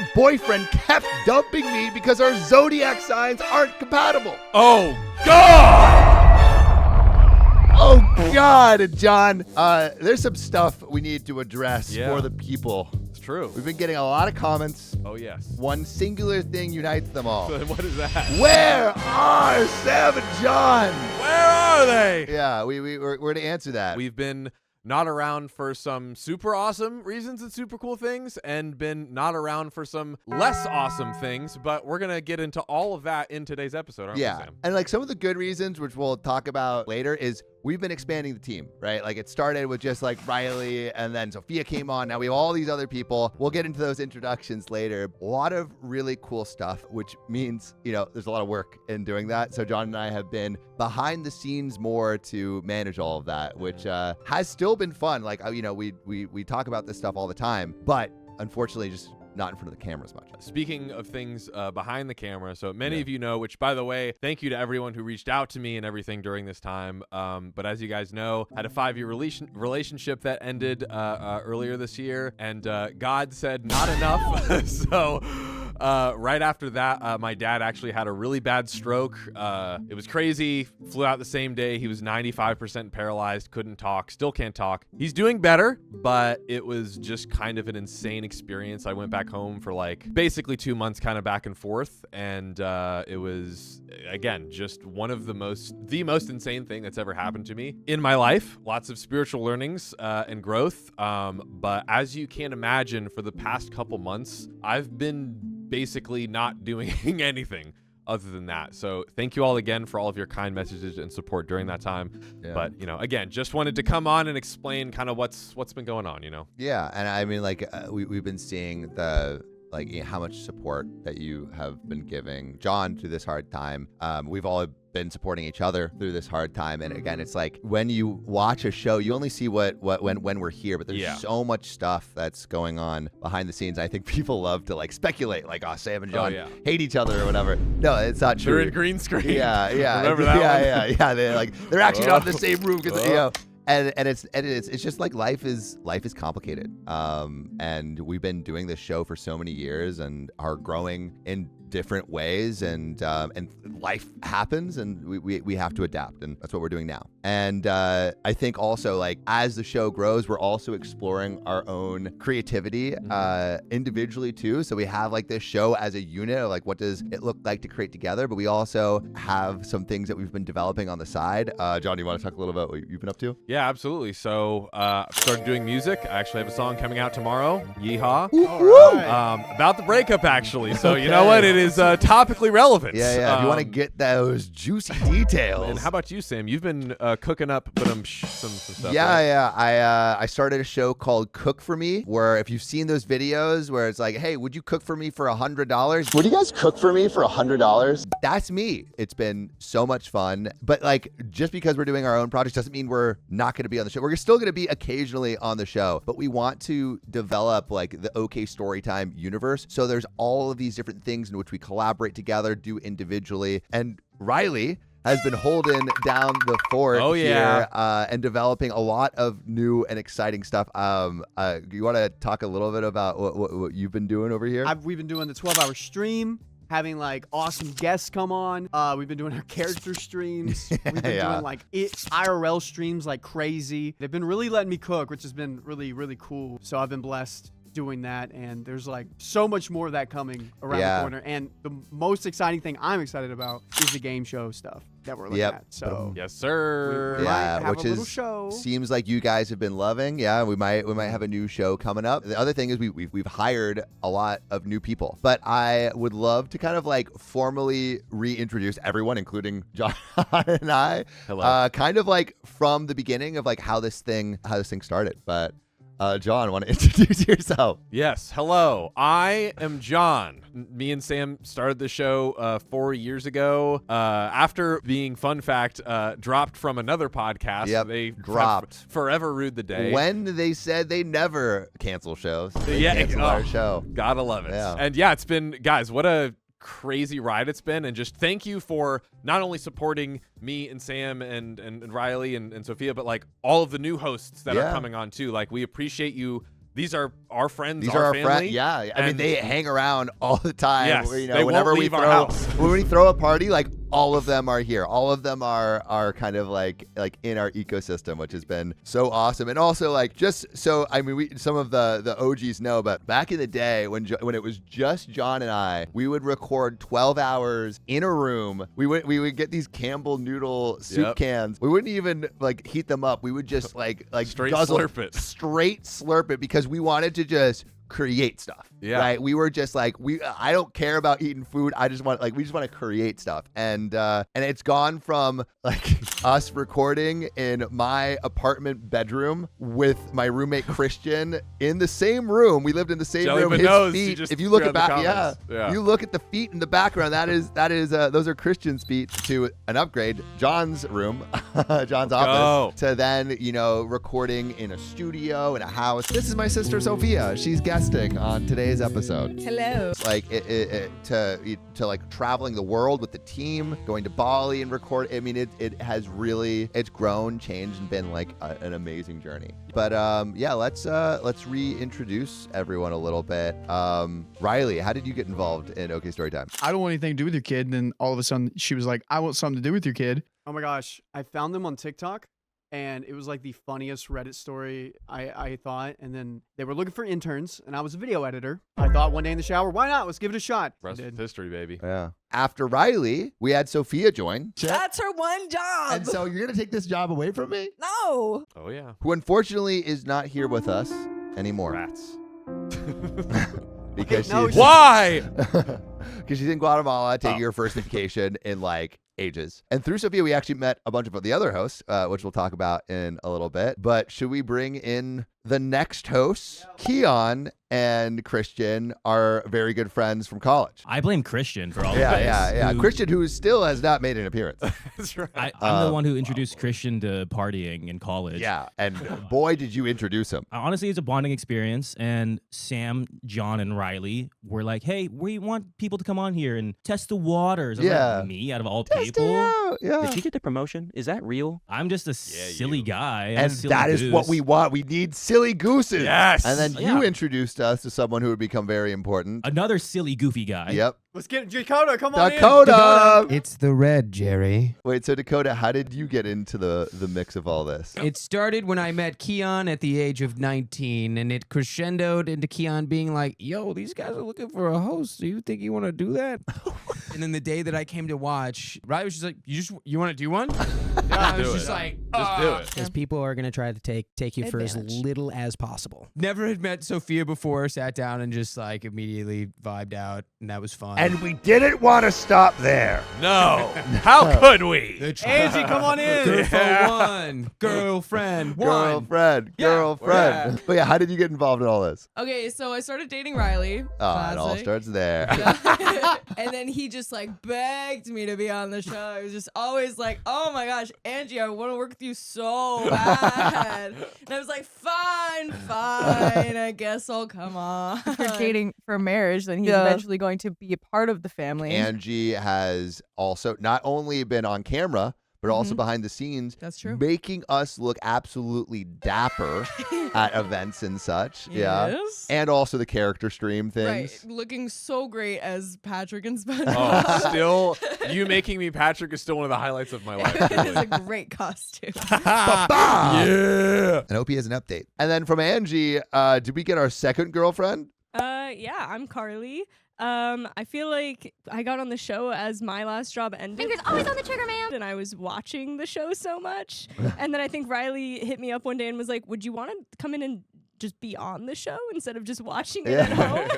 my boyfriend kept dumping me because our zodiac signs aren't compatible. Oh, God! Oh, God, John. There's some stuff we need to address for the people. It's true. We've been getting a lot of comments. Oh, yes. One singular thing unites them all. What is that? Where are Sam and John? Where are they? Yeah, we're going to answer that. We've been not around for some super awesome reasons and super cool things, and been not around for some less awesome things, but we're going to get into all of that in today's episode, aren't we, Sam? And like some of the good reasons, which we'll talk about later, is we've been expanding the team, right? Like it started with just like Riley, and then Sophia came on. Now we have all these other people. We'll get into those introductions later. A lot of really cool stuff, which means, there's a lot of work in doing that. So John and I have been behind the scenes more to manage all of that, which has still been fun. Like, we talk about this stuff all the time, but unfortunately just not in front of the camera as much. Speaking of things behind the camera, so many of you know, which by the way, thank you to everyone who reached out to me and everything during this time. But as you guys know, I had a 5-year relationship that ended earlier this year, and God said not enough. So right after that, my dad actually had a really bad stroke. It was crazy. Flew out the same day. He was 95% paralyzed, couldn't talk, still can't talk. He's doing better, but it was just kind of an insane experience. I went back home for like basically 2 months, kind of back and forth, and it was, again, just one of the most insane thing that's ever happened to me in my life. Lots of spiritual learnings and growth, but as you can imagine, for the past couple months, I've been basically not doing anything other than that. So thank you all again for all of your kind messages and support during that time. Yeah. But, again, just wanted to come on and explain kind of what's been going on, Yeah. And I mean, like, we've been seeing how much support that you have been giving John through this hard time. We've all been supporting each other through this hard time. And again, it's like when you watch a show, you only see when we're here, but there's so much stuff that's going on behind the scenes. I think people love to like speculate, like, oh, Sam and John hate each other or whatever. No, it's not true. They're in green screen. Yeah. Remember that one? Yeah. They're actually not in the same room because And it's just like life is complicated. And we've been doing this show for so many years and are growing in different ways, and life happens, and we have to adapt, and that's what we're doing now. And I think also, like, as the show grows, we're also exploring our own creativity individually too. So we have like this show as a unit of like, what does it look like to create together? But we also have some things that we've been developing on the side. John, do you want to talk a little about what you've been up to? Yeah, absolutely. So I started doing music. I actually have a song coming out tomorrow. Yeehaw. About the breakup, actually. So you know what? It is topically relevant. Yeah. If you want to get those juicy details. And how about you, Sam? You've been cooking up some stuff. Yeah. I started a show called Cook For Me, where if you've seen those videos where it's like, hey, would you cook for me for $100? Would you guys cook for me for $100? That's me. It's been so much fun. But like, just because we're doing our own projects doesn't mean we're not going to be on the show. We're still going to be occasionally on the show, but we want to develop like the OK Storytime universe. So there's all of these different things in which we collaborate together, do individually. And Riley has been holding down the fort here and developing a lot of new and exciting stuff. You want to talk a little bit about what you've been doing over here? We've been doing the 12-hour stream, having like awesome guests come on. We've been doing our character streams. We've been doing like IRL streams like crazy. They've been really letting me cook, which has been really, really cool. So I've been blessed doing that, and there's like so much more of that coming around the corner. And the most exciting thing I'm excited about is the game show stuff that we're looking at. So yes, sir. Which seems like you guys have been loving. Yeah, we might have a new show coming up. The other thing is we've hired a lot of new people, but I would love to kind of like formally reintroduce everyone, including John and I. Hello. Kind of like from the beginning of like how this thing started, but. John, want to introduce yourself? Yes. Hello. I am John. Me and Sam started the show 4 years ago. After being, fun fact, dropped from another podcast. Yep, they dropped. Forever Rude the Day. When they said they never cancel shows. They cancel our show. Gotta love it. Yeah. And yeah, it's been, guys, what a crazy ride it's been, and just thank you for not only supporting me and Sam and Riley and Sophia, but like all of the new hosts that are coming on too. Like, we appreciate you these are our friends, These are our family. friends. Yeah, I mean, they hang around all the time. Yes, You know, they whenever won't we leave our throw, house. when we throw a party, like all of them are here. All of them are kind of like in our ecosystem, which has been so awesome. And also, like, just so I mean, some of the OGs know, but back in the day when it was just John and I, we would record 12 hours in a room. We would get these Campbell noodle soup cans. We wouldn't even like heat them up. We would just like straight guzzle, slurp it. straight slurp it, because we wanted to just create stuff. Yeah. Right. We were just like, I don't care about eating food. I just want, we just want to create stuff. And it's gone from like us recording in my apartment bedroom with my roommate Christian in the same room. We lived in the same room. His feet, if you look at you look at the feet in the background, that is those are Christian's feet, to an upgrade, John's room, John's office, to then, you know, recording in a studio, in a house. This is my sister Sophia. She's guesting on today's episode. Hello. Like to like traveling the world with the team, going to Bali and record. I mean, it has really, it's grown, changed, and been like an amazing journey. But yeah, let's reintroduce everyone a little bit. Riley, how did you get involved in OK Storytime? I don't want anything to do with your kid. And then all of a sudden she was like, I want something to do with your kid. Oh my gosh, I found them on TikTok. And it was like the funniest Reddit story, I thought. And then they were looking for interns, and I was a video editor. I thought one day in the shower, why not? Let's give it a shot. Rest of history, baby. Yeah. After Riley, we had Sophia join. That's her one job. And so you're going to take this job away from me? No. Oh, yeah. Who unfortunately is not here with us anymore. Rats. Because Why? Because she's in Guatemala taking her first vacation in like ages. And through Sophia, we actually met a bunch of the other hosts, which we'll talk about in a little bit. But should we bring in the next hosts? Keon and Christian are very good friends from college. I blame Christian for all of this. Yeah. Christian, who still has not made an appearance. That's right. I'm the one who introduced Christian to partying in college. Yeah, and boy, did you introduce him. Honestly, it's a bonding experience. And Sam, John, and Riley were like, hey, we want people to come on here and test the waters. I was like, me, out of all people? Yeah. Did you get the promotion? Is that real? I'm just a silly guy. And that is what we want. We need silly gooses. Yes. And then you introduced us to someone who would become very important. Another silly, goofy guy. Yep. Let's get Dakota. Come on Dakota. It's the red, Jerry. Wait, so Dakota, how did you get into the mix of all this? It started when I met Keon at the age of 19, and it crescendoed into Keon being like, yo, these guys are looking for a host. Do you think you want to do that? And then the day that I came to watch, Riley was just like, you want to do one? I was just like, just do it. Because people are going to try to take you for as little as possible. Never had met Sophia before, sat down and just like immediately vibed out, and that was fun. And we didn't want to stop there. No. How could we? Angie, come on in. Good for one. Girlfriend. One. Girlfriend. But yeah, how did you get involved in all this? Okay, so I started dating Riley. Oh, it all starts there. Yeah. And then he just like begged me to be on the show. He was just always like, oh my gosh, Angie, I want to work with you so bad. And I was like, fine, I guess I'll come on. If you're dating for marriage, then he's eventually going to be a part of the family. Angie has also not only been on camera, but also behind the scenes. That's true. Making us look absolutely dapper at events and such. Yeah. Yes. And also the character stream things. Right, looking so great as Patrick and SpongeBob. Oh, still, you making me Patrick is still one of the highlights of my life. It is a great costume. Yeah. And OP has an update. And then from Angie, did we get our second girlfriend? Yeah, I'm Carly. I feel like I got on the show as my last job ended. Fingers always on the trigger, man. And I was watching the show so much. And then I think Riley hit me up one day and was like, would you want to come in and just be on the show instead of just watching it at home?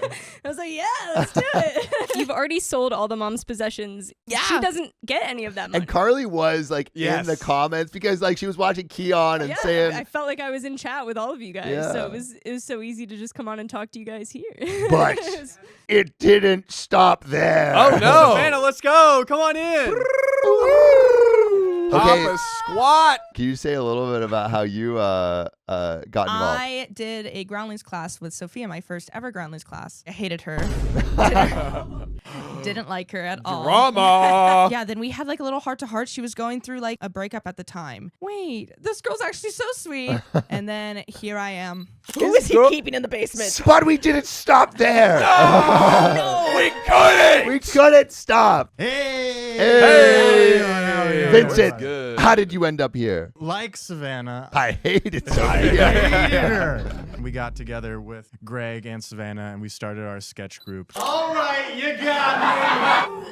I was like, yeah, let's do it. You've already sold all the mom's possessions. Yeah. She doesn't get any of that money. And Carly was like in the comments because like she was watching Keon and saying, I felt like I was in chat with all of you guys. Yeah. So it was so easy to just come on and talk to you guys here. But it didn't stop there. Oh no. Savannah, let's go. Come on in. Okay. Papa squat. Can you say a little bit about how you got involved? I did a groundlings class with Sophia, my first ever groundlings class. I hated her. didn't like her at all. Drama. Yeah, then we had like a little heart-to-heart. She was going through like a breakup at the time. Wait, this girl's actually so sweet. And then here I am. Who is he keeping in the basement? But we didn't stop there. No, we couldn't. We couldn't stop. Hey! Vincent, Good. how did you end up here? Like Savannah, I hated Sophia. hated her. We got together with Greg and Savannah, and we started our sketch group. All right, you got me.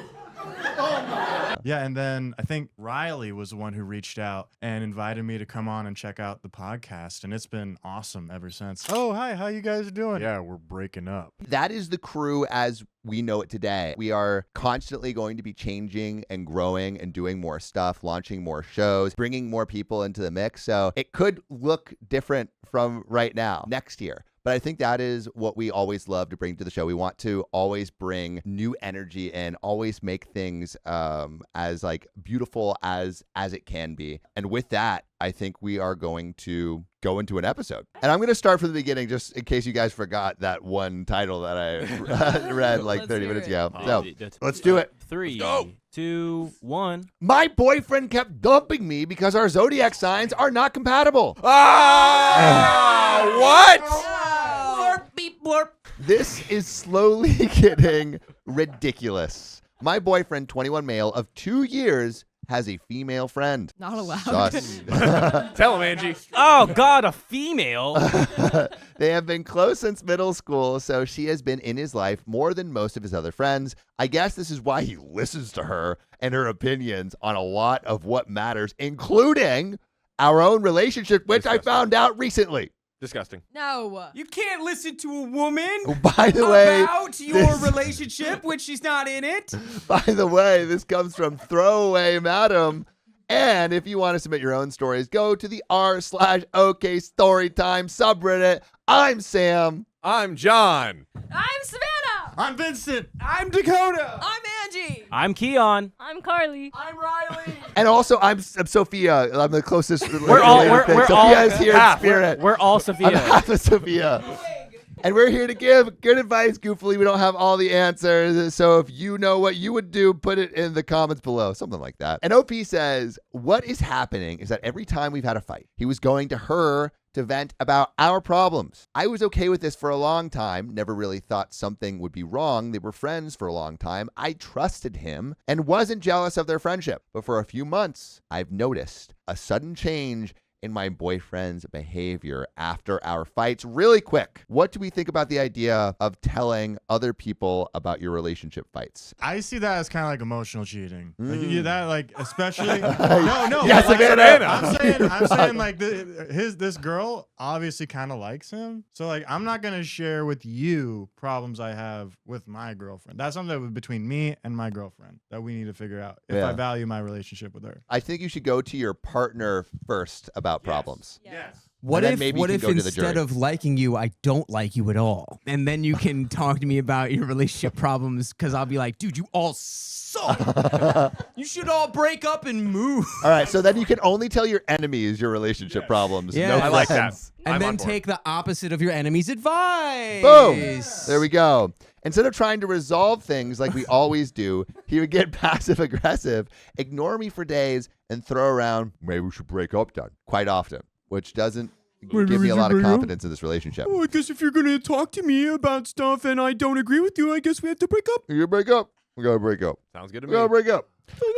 Yeah, and then I think Riley was the one who reached out and invited me to come on and check out the podcast, and it's been awesome ever since. Oh, hi, how you guys doing? Yeah, we're breaking up. That is the crew as we know it today. We are constantly going to be changing and growing and doing more stuff, launching more shows, bringing more people into the mix. So it could look different from right now next year. But I think that is what we always love to bring to the show. We want to always bring new energy and always make things as like beautiful as it can be. And with that, I think we are going to go into an episode. And I'm going to start from the beginning just in case you guys forgot that one title that I read like 30 minutes ago. So let's do it. 3, 2, 1. My boyfriend kept dumping me because our zodiac signs are not compatible. What? Beep, blurp. This is slowly getting ridiculous. My boyfriend, 21 male of 2 years, has a female friend. Not allowed. Sus. Tell him, Angie. Oh, God, a female. They have been close since middle school, so she has been in his life more than most of his other friends. I guess this is why he listens to her and her opinions on a lot of what matters, including our own relationship, which I found out recently. Disgusting. No. You can't listen to a woman By the way, about your relationship when she's not in it. By the way, this comes from Throwaway Madam. And if you want to submit your own stories, go to the r/OKstorytime subreddit. I'm Sam. I'm John. I'm Savannah. I'm Vincent. I'm Dakota. I'm Angie. I'm Keon. I'm Carly. I'm Riley. And also, I'm Sophia. I'm the closest. We're all Sophia is here half. in spirit. We're all Sophia. I'm half of Sophia. And we're here to give good advice. Goofily, we don't have all the answers. So if you know what you would do, put it in the comments below. Something like that. And OP says, what is happening is that every time we've had a fight, he was going to her to vent about our problems. I was okay with this for a long time, never really thought something would be wrong. They were friends for a long time. I trusted him and wasn't jealous of their friendship. But for a few months, I've noticed a sudden change in my boyfriend's behavior after our fights. Really quick, what do we think about the idea of telling other people about your relationship fights? I see that as kind of like emotional cheating. Like, that, like, especially. no. Yes, like, Savannah. I'm saying like this girl obviously kind of likes him. So like, I'm not gonna share with you problems I have with my girlfriend. That's something that was between me and my girlfriend that we need to figure out if I value my relationship with her. I think you should go to your partner first about problems. Yes. What if instead of liking you, I don't like you at all? And then you can talk to me about your relationship problems because I'll be like, dude, you all suck. You should all break up and move. All right, so then you can only tell your enemies your relationship problems. Yeah. No I like that. friends. And then take the opposite of your enemy's advice. Boom. There we go. Instead of trying to resolve things like we always do, he would get passive aggressive, ignore me for days, and throw around, maybe we should break up, Doug, quite often, which doesn't give me a lot of confidence in this relationship. Oh, I guess if you're going to talk to me about stuff and I don't agree with you, I guess we have to break up. You're going to break up. We're going to break up. Sounds good to We're going to me. break up.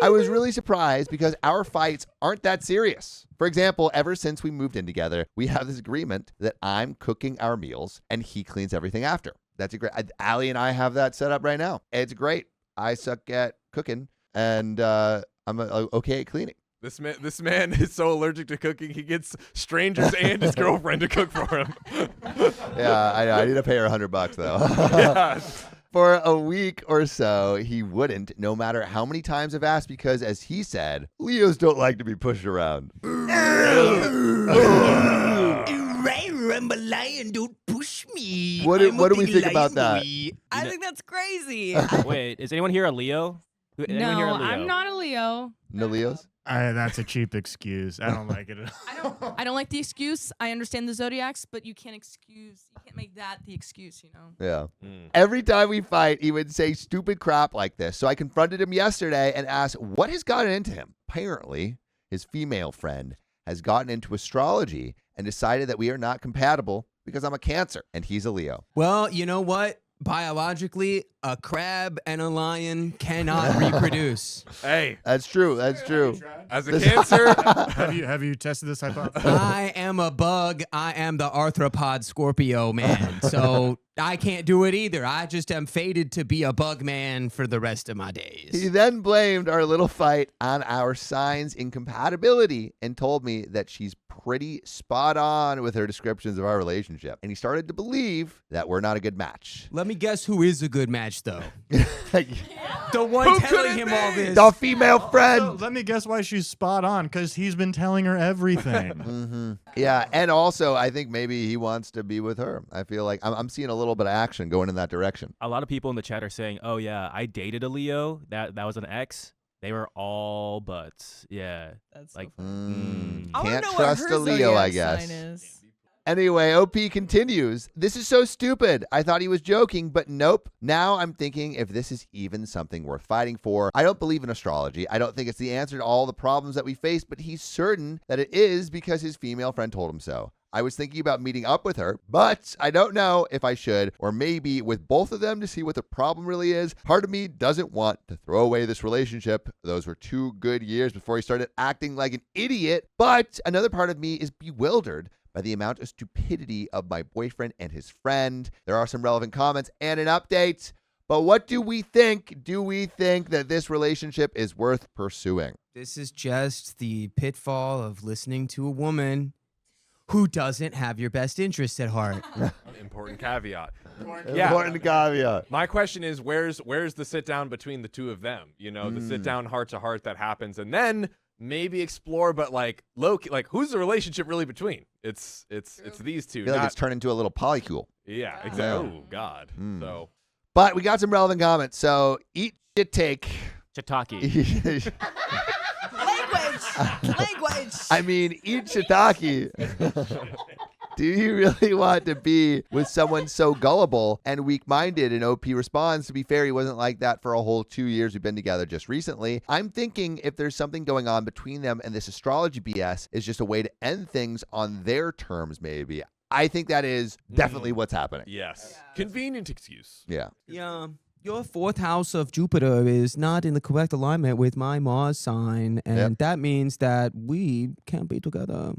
I was really surprised because our fights aren't that serious. For example, ever since we moved in together, we have this agreement that I'm cooking our meals and he cleans everything after. That's a great. Allie and I have that set up right now. It's great. I suck at cooking and I'm okay at cleaning. This man is so allergic to cooking, he gets strangers and his girlfriend to cook for him. Yeah, I know. I need to pay her $100 though. Yeah. For a week or so, he wouldn't, no matter how many times I've asked, because as he said, Leos don't like to be pushed around. Lion, don't push me. What do we think about that? I think that's crazy. Wait, is anyone here a Leo? Anyone here a No, Leo? I'm not a Leo. No Leos? That's a cheap excuse. I don't like it at all. I don't like the excuse. I understand the Zodiacs, but you can't make that the excuse, you know? Yeah. Every time we fight, he would say stupid crap like this. So I confronted him yesterday and asked what has gotten into him. Apparently, his female friend has gotten into astrology and decided that we are not compatible because I'm a Cancer and he's a Leo. Well, you know what? Biologically, a crab and a lion cannot reproduce. Hey, that's true. That's true. As a Cancer, have you tested this hypothesis? I am a bug. I am the arthropod Scorpio man. So I can't do it either. I just am fated to be a bug man for the rest of my days. He then blamed our little fight on our signs incompatibility and told me that she's pretty spot on with her descriptions of our relationship. And he started to believe that we're not a good match. Let me guess who is a good match, though. The one Who telling could it him be? all this. The female friend. So let me guess why she's spot on, because he's been telling her everything. Yeah, and also I think maybe he wants to be with her. I feel like I'm seeing a little bit of action going in that direction. A lot of people in the chat are saying, "Oh yeah, I dated a Leo. That was an ex. They were all butts. Yeah, That's like so Can't I wanna know trust what her a Leo, I zodiac guess. sign is. Anyway, OP continues. This is so stupid. I thought he was joking, but nope. Now I'm thinking if this is even something worth fighting for. I don't believe in astrology. I don't think it's the answer to all the problems that we face, but he's certain that it is because his female friend told him so. I was thinking about meeting up with her, but I don't know if I should, or maybe with both of them to see what the problem really is. Part of me doesn't want to throw away this relationship. Those were 2 good years before he started acting like an idiot, but another part of me is bewildered by the amount of stupidity of my boyfriend and his friend. There are some relevant comments and an update, but what do we think? Do we think that this relationship is worth pursuing? This is just the pitfall of listening to a woman who doesn't have your best interests at heart. Important caveat. Important caveat. My question is, where's the sit down between the two of them? You know, the sit down heart to heart that happens, and then maybe explore, but like who's the relationship really between? It's these two. I feel like it's turned into a little polycule. Yeah, exactly. Oh God. So, but we got some relevant comments. So eat shit take. Shiitake. Language. I mean, eat shiitake. Do you really want to be with someone so gullible and weak-minded? And OP responds, to be fair, he wasn't like that for a whole 2 years we've been together just recently. I'm thinking if there's something going on between them and this astrology BS is just a way to end things on their terms, maybe. I think that is definitely what's happening. yes. Convenient excuse. Yeah. Yeah. Your 4th house of Jupiter is not in the correct alignment with my Mars sign, and that means that we can't be together.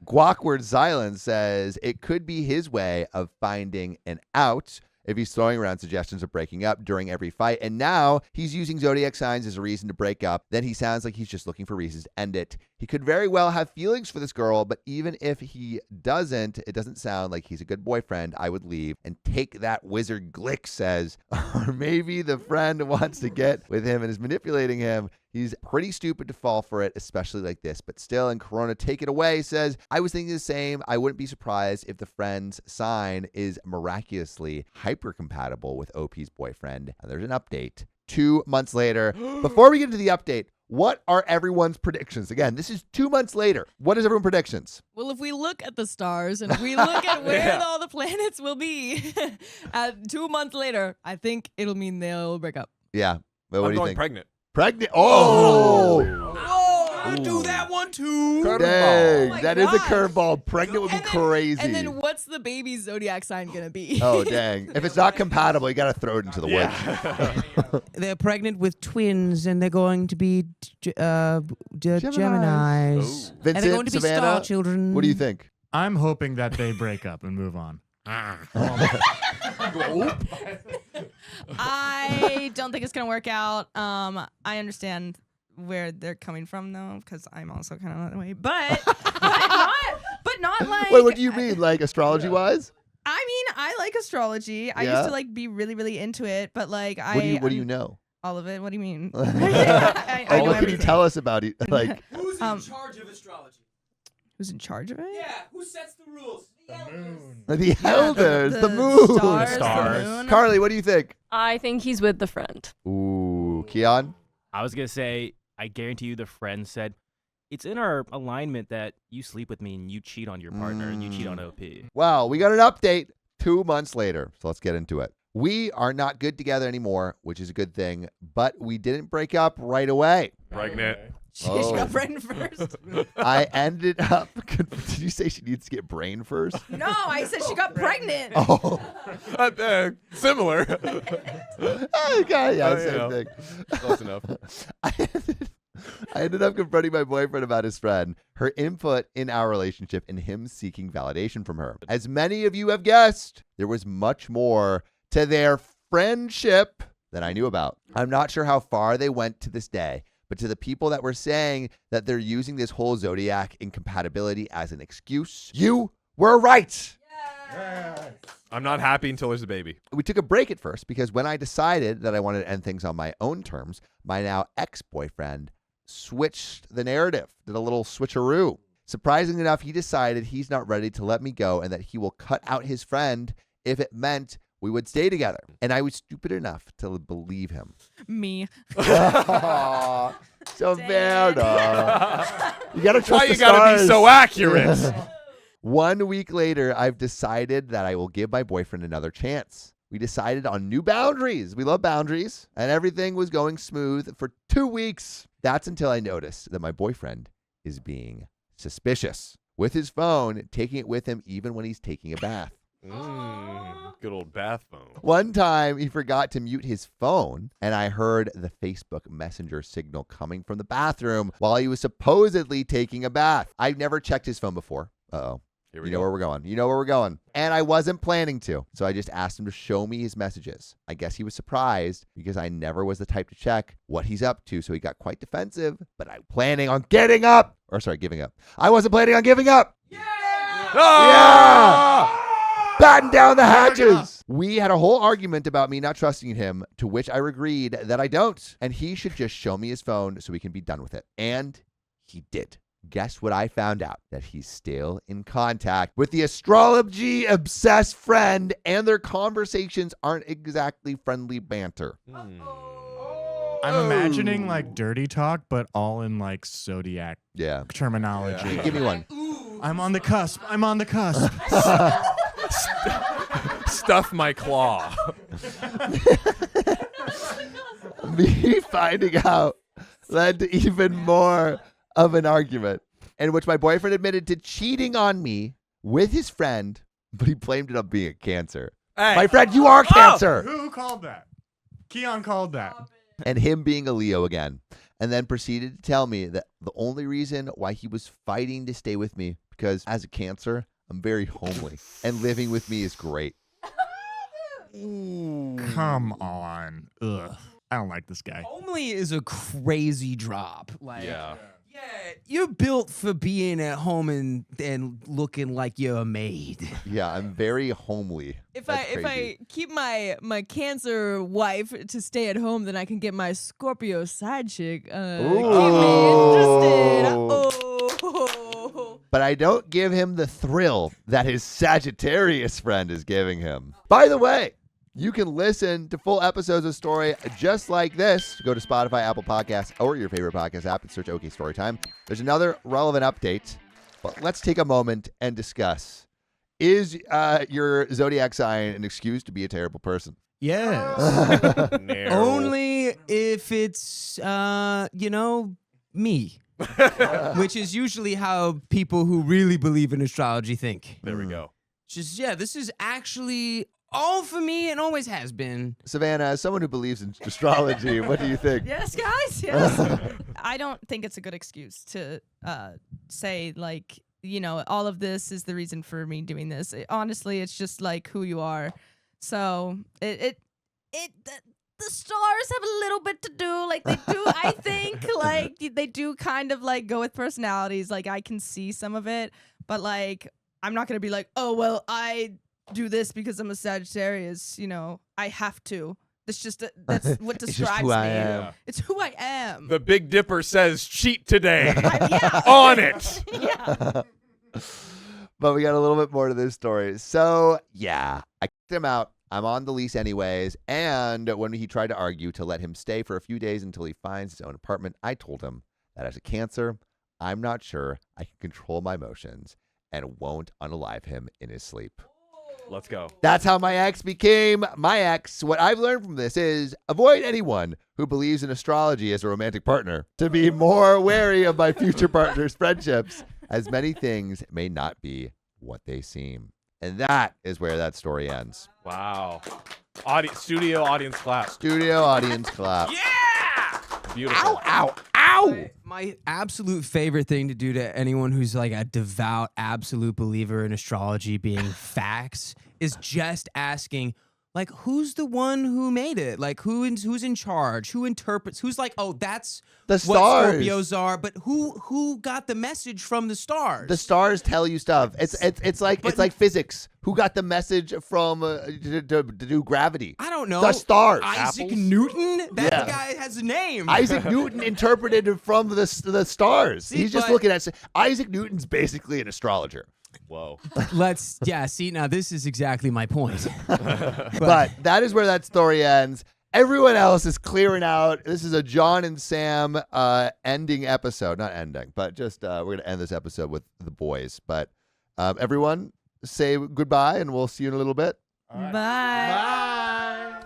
Guackward Silence says it could be his way of finding an out if he's throwing around suggestions of breaking up during every fight. And now he's using zodiac signs as a reason to break up. Then he sounds like he's just looking for reasons to end it. He could very well have feelings for this girl, but even if he doesn't, it doesn't sound like he's a good boyfriend. I would leave and take that wizard. Glick says, or maybe the friend wants to get with him and is manipulating him. He's pretty stupid to fall for it, especially like this. But still, and Corona, take it away, says, I was thinking the same. I wouldn't be surprised if the friend's sign is miraculously hyper-compatible with OP's boyfriend. And there's an update 2 months later. Before we get into the update, what are everyone's predictions? Again, this is 2 months later. What is everyone's predictions? Well, if we look at the stars and if we look at where all the planets will be 2 months later, I think it'll mean they'll break up. Yeah. Well, what I'm do you going think? pregnant. Pregnant? Oh! I do that one too. Dang, that is a curveball. Pregnant would be crazy. And then what's the baby's zodiac sign going to be? Oh, dang. If it's not compatible, you got to throw it into the woods. They're pregnant with twins, and they're going to be Geminis. Vincent, And they're going to be Savannah, star children. What do you think? I'm hoping that they break up and move on. I don't think it's gonna work out. I understand where they're coming from though, because I'm also kind of that way. But not like. Wait, what do you mean? Like astrology-wise? I mean, I like astrology. I used to like be really, really into it, but like What do you know? All of it. What do you mean? What know can you tell us about it? Like, Who's in charge of astrology? Who's in charge of it? Yeah, who sets the rules? the elders, the moon. Stars, the moon. Carly, what do you think? I think he's with the friend. Ooh, Keon? I was gonna say, I guarantee you the friend said, it's in our alignment that you sleep with me and you cheat on your partner and you cheat on OP. Well, we got an update 2 months later, so let's get into it. We are not good together anymore, which is a good thing, but we didn't break up right away. Pregnant. She got pregnant first. I ended up. Did you say she needs to get brain first? No, I said she got pregnant. Oh. Similar. Okay, yeah, same thing. Close enough. I ended up confronting my boyfriend about his friend, her input in our relationship, and him seeking validation from her. As many of you have guessed, there was much more to their friendship than I knew about. I'm not sure how far they went to this day, but to the people that were saying that they're using this whole Zodiac incompatibility as an excuse, you were right. Yes. I'm not happy until there's a baby. We took a break at first because when I decided that I wanted to end things on my own terms, my now ex-boyfriend switched the narrative, did a little switcheroo. Surprisingly enough, he decided he's not ready to let me go and that he will cut out his friend if it meant we would stay together. And I was stupid enough to believe him. Me. Savannah. You got to trust Why the you got to be stars. so accurate? 1 week later, I've decided that I will give my boyfriend another chance. We decided on new boundaries. We love boundaries. And everything was going smooth for 2 weeks. That's until I noticed that my boyfriend is being suspicious. With his phone, taking it with him even when he's taking a bath. Good old bath phone. One time, he forgot to mute his phone, and I heard the Facebook Messenger signal coming from the bathroom while he was supposedly taking a bath. I've never checked his phone before. Uh-oh. Here we You know go. where we're going. You know where we're going. And I wasn't planning to, so I just asked him to show me his messages. I guess he was surprised because I never was the type to check what he's up to, so he got quite defensive, but I'm planning on giving up. I wasn't planning on giving up. Yeah! Batten down the hatches. We had a whole argument about me not trusting him, to which I agreed that I don't, and he should just show me his phone so we can be done with it. And he did. Guess what I found out? That he's still in contact with the astrology-obsessed friend, and their conversations aren't exactly friendly banter. I'm imagining like dirty talk, but all in like Zodiac terminology. Give me one. I'm on the cusp. I'm on the cusp. Stuff my claw. Me finding out led to even more of an argument in which my boyfriend admitted to cheating on me with his friend, but he blamed it on being a Cancer. Hey. My friend, you are Cancer. Who called that? Keon called that. And him being a Leo again. And then proceeded to tell me that the only reason why he was fighting to stay with me, because as a Cancer, I'm very homely, and living with me is great. Come on. Ugh. I don't like this guy. Homely is a crazy drop. Like, Yeah. You're built for being at home and looking like you're a maid. Yeah, I'm very homely. If That's I crazy. keep my Cancer wife to stay at home, then I can get my Scorpio side chick. Keep me interested. Oh. But I don't give him the thrill that his Sagittarius friend is giving him. By the way, you can listen to full episodes of Story just like this. Go to Spotify, Apple Podcasts, or your favorite podcast app and search OK Storytime. There's another relevant update, but let's take a moment and discuss. Is your Zodiac sign an excuse to be a terrible person? Yes. No. Only if it's, me. Which is usually how people who really believe in astrology think. There we go. Just, this is actually all for me and always has been. Savannah, as someone who believes in astrology, what do you think? Yes, guys. Yes. I don't think it's a good excuse to say like, all of this is the reason for me doing this. Honestly, it's just like who you are. So the stars have a little bit to do. Like they do, I think, like they do kind of like go with personalities. Like I can see some of it, but like I'm not gonna be like, oh well, I do this because I'm a Sagittarius. I have to. That's what describes me. am. It's who I am. The Big Dipper says cheat today. On it. But we got a little bit more to this story. So, I kicked him out. I'm on the lease anyways. And when he tried to argue to let him stay for a few days until he finds his own apartment, I told him that as a Cancer, I'm not sure I can control my emotions and won't unalive him in his sleep. Let's go. That's how my ex became my ex. What I've learned from this is avoid anyone who believes in astrology as a romantic partner, to be more wary of my future partner's friendships, as many things may not be what they seem. And that is where that story ends. Wow. Studio audience clap. Studio audience clap. Yeah! Beautiful. Ow, ow, ow! My absolute favorite thing to do to anyone who's like a devout, absolute believer in astrology being facts is just asking, like, who's the one who made it? Like, who's in charge? Who interprets? Who's like, oh, that's the what stars. Scorpios are, but who got the message from the stars? The stars tell you stuff. It's like physics. Who got the message from to do gravity? I don't know. The stars. Isaac Newton? That guy has a name. Isaac Newton interpreted from the stars. See, He's just looking at Isaac Newton's basically an astrologer. Whoa. See, now this is exactly my point. But that is where that story ends. Everyone else is clearing out. This is a John and Sam ending episode. Not ending, but just we're going to end this episode with the boys. But everyone, say goodbye, and we'll see you in a little bit. Bye. Bye.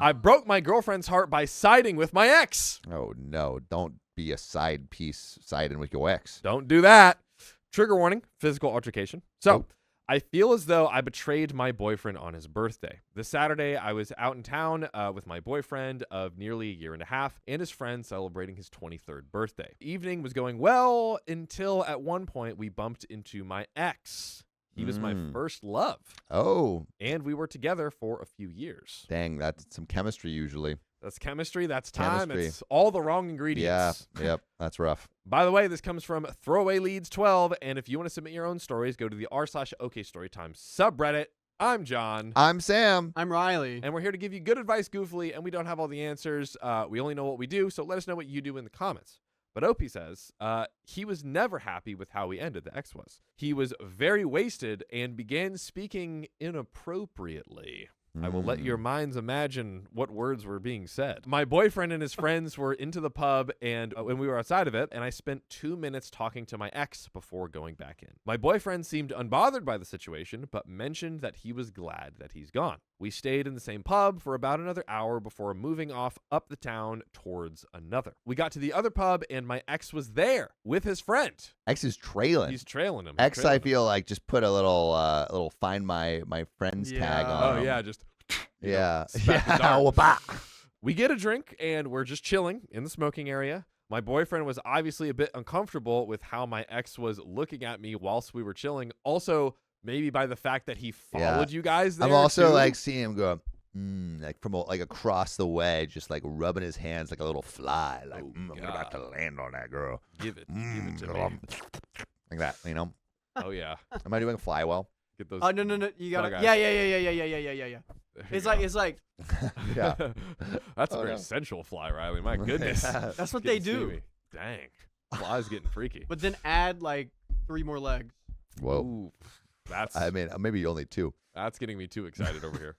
I broke my girlfriend's heart by siding with my ex. Oh, no. Don't be a side piece siding with your ex. Don't do that. Trigger warning, physical altercation. So, I feel as though I betrayed my boyfriend on his birthday. This Saturday, I was out in town with my boyfriend of nearly a year and a half and his friend celebrating his 23rd birthday. The evening was going well until at one point we bumped into my ex. He was my first love. Oh. And we were together for a few years. Dang, that's some chemistry usually. That's chemistry. That's time. Chemistry. It's all the wrong ingredients. Yeah, yep, that's rough. By the way, this comes from Throwaway Leads 12. And if you want to submit your own stories, go to the r/OKstorytime subreddit. I'm John. I'm Sam. I'm Riley. And we're here to give you good advice goofily, and we don't have all the answers. We only know what we do, so let us know what you do in the comments. But Opie says he was never happy with how we ended, the ex was. He was very wasted and began speaking inappropriately. I will let your minds imagine what words were being said. My boyfriend and his friends were into the pub and when we were outside of it, and I spent 2 minutes talking to my ex before going back in. My boyfriend seemed unbothered by the situation, but mentioned that he was glad that he's gone. We stayed in the same pub for about another hour before moving off up the town towards another. We got to the other pub and my ex was there with his friend. Ex is trailing. He's trailing him. Ex, I feel like just put a little find my friends tag on. Oh yeah, just yeah. We get a drink and we're just chilling in the smoking area. My boyfriend was obviously a bit uncomfortable with how my ex was looking at me whilst we were chilling. Also, maybe by the fact that he followed you guys there. I'm also too. like seeing him go, like from like across the way, just like rubbing his hands like a little fly. Like, I'm about to land on that girl. Give it to me. Like that, you know? Oh, yeah. Am I doing fly well? Get those. Oh, no. You got to. Yeah. It's like. Yeah. That's a very sensual fly, Riley. My goodness. That's what they do. Steamy. Dang. Fly's getting freaky. But then add like 3 more legs. Whoa. Ooh, that's. I mean, maybe only 2. That's getting me too excited over here.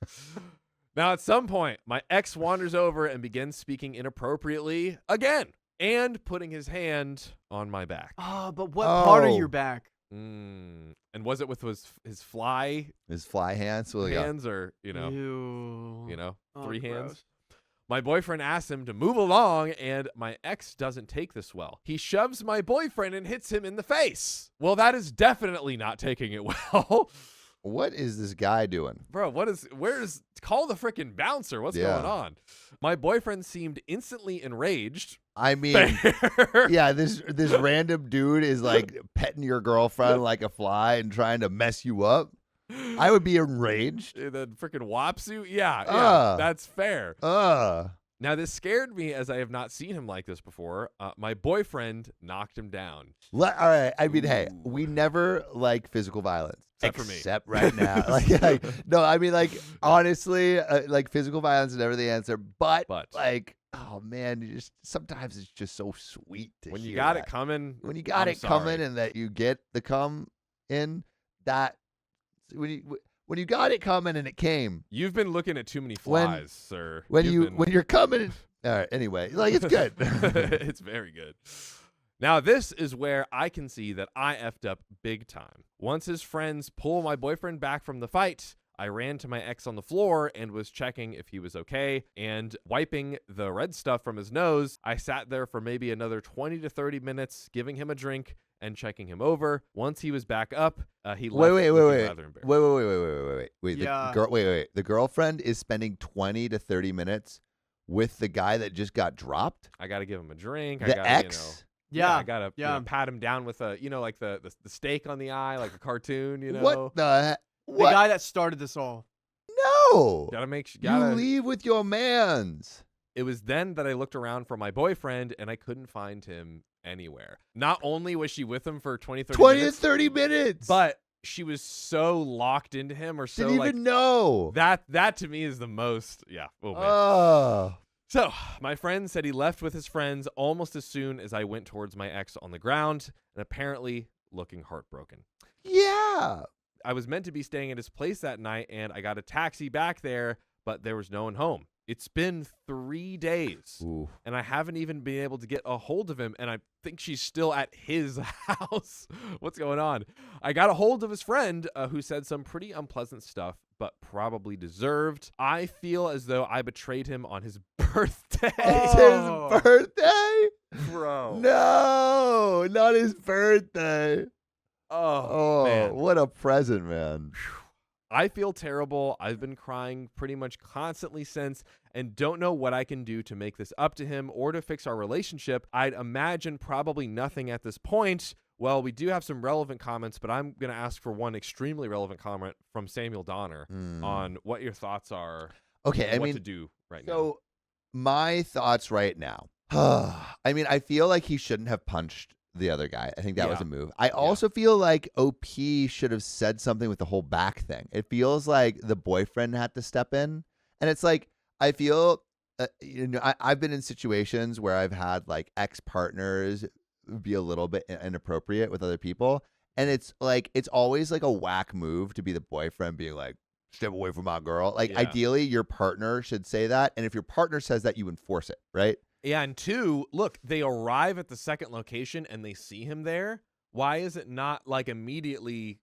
Now, at some point, my ex wanders over and begins speaking inappropriately again and putting his hand on my back. Oh, but what part of your back? And was it with his fly? His fly hands? Well, hands or, Ew. 3 hands? Gross. My boyfriend asks him to move along, and my ex doesn't take this well. He shoves my boyfriend and hits him in the face. Well, that is definitely not taking it well. What is this guy doing? Bro, call the freaking bouncer. What's going on? My boyfriend seemed instantly enraged. I mean, yeah, this random dude is like petting your girlfriend like a fly and trying to mess you up. I would be enraged. And then freaking whops you? Yeah, that's fair. Now, this scared me as I have not seen him like this before. My boyfriend knocked him down. All right. I mean, hey, we never like physical violence. Except for me. Except right now. No, I mean, like, honestly, like, physical violence is never the answer. But like, oh, man, sometimes it's just so sweet to when hear you got that. it coming. When you got it coming and that you get the come in, that when when you got it coming and it came. You've been looking at too many flies, sir. When you're coming. All right. Anyway, like it's good. It's very good. Now, this is where I can see that I effed up big time. Once his friends pull my boyfriend back from the fight, I ran to my ex on the floor and was checking if he was okay and wiping the red stuff from his nose. I sat there for maybe another 20 to 30 minutes, giving him a drink and checking him over. Once he was back up, he left. Wait. The girlfriend is spending 20 to 30 minutes with the guy that just got dropped. I got to give him a drink. The ex. I gotta pat him down with a, like the steak on the eye, like a cartoon. What the? The guy that started this all. No. You leave with your mans. It was then that I looked around for my boyfriend and I couldn't find him anywhere. Not only was she with him for 20 to 30 minutes, but she was so locked into him or so didn't even know. That to me is the most. Yeah. Oh, man. Oh. So, my friend said he left with his friends almost as soon as I went towards my ex on the ground and apparently looking heartbroken. Yeah. I was meant to be staying at his place that night and I got a taxi back there, but there was no one home. It's been 3 days and I haven't even been able to get a hold of him. And I think she's still at his house. What's going on? I got a hold of his friend who said some pretty unpleasant stuff, but probably deserved. I feel as though I betrayed him on his birthday. It's his birthday? Bro. No, not his birthday. Oh, man. What a present, man. I feel terrible. I've been crying pretty much constantly since and don't know what I can do to make this up to him or to fix our relationship. I'd imagine probably nothing at this point. Well, we do have some relevant comments, but I'm going to ask for one extremely relevant comment from Samuel Donner on what your thoughts are. Okay, what to do right now. So my thoughts right now. I mean, I feel like he shouldn't have punched the other guy. I think that was a move. I also feel like OP should have said something with the whole back thing. It feels like the boyfriend had to step in. And it's like, I feel, I've been in situations where I've had like ex-partners be a little bit inappropriate with other people. And it's like, it's always like a whack move to be the boyfriend being like, step away from my girl. Like ideally your partner should say that. And if your partner says that, you enforce it, right? Yeah, and two, look, they arrive at the second location and they see him there. Why is it not like immediately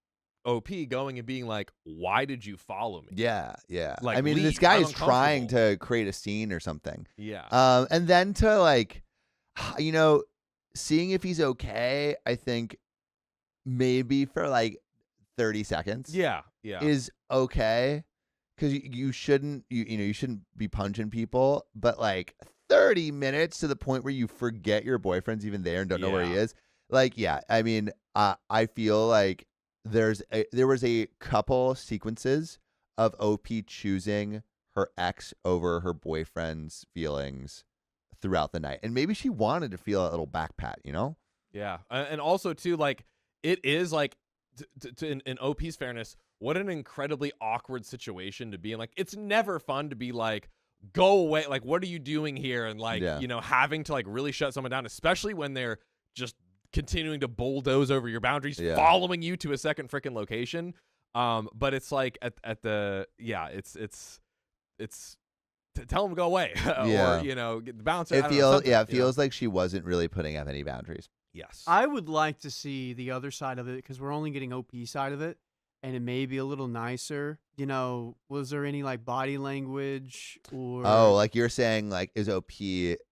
OP going and being like, why did you follow me? Yeah. Like, I mean, leave. this guy I'm is trying to create a scene or something. Yeah. And then to like, seeing if he's okay, I think maybe for like 30 seconds. Yeah. Is okay. Because you shouldn't, you shouldn't be punching people, but like 30 minutes to the point where you forget your boyfriend's even there and don't know where he is. Like, yeah, I mean, I feel like there was a couple sequences of OP choosing her ex over her boyfriend's feelings throughout the night. And maybe she wanted to feel a little back pat, Yeah. And also, too, like, it is like, in OP's fairness, what an incredibly awkward situation to be in. Like, it's never fun to be like, go away. Like, what are you doing here? And like, having to like really shut someone down, especially when they're just continuing to bulldoze over your boundaries, following you to a second freaking location. But it's like at the, it's tell them to go away or, bounce it. Feels like she wasn't really putting up any boundaries. Yes. I would like to see the other side of it because we're only getting OP side of it. And it may be a little nicer. Was there any like body language or? Oh, like you're saying, like is OP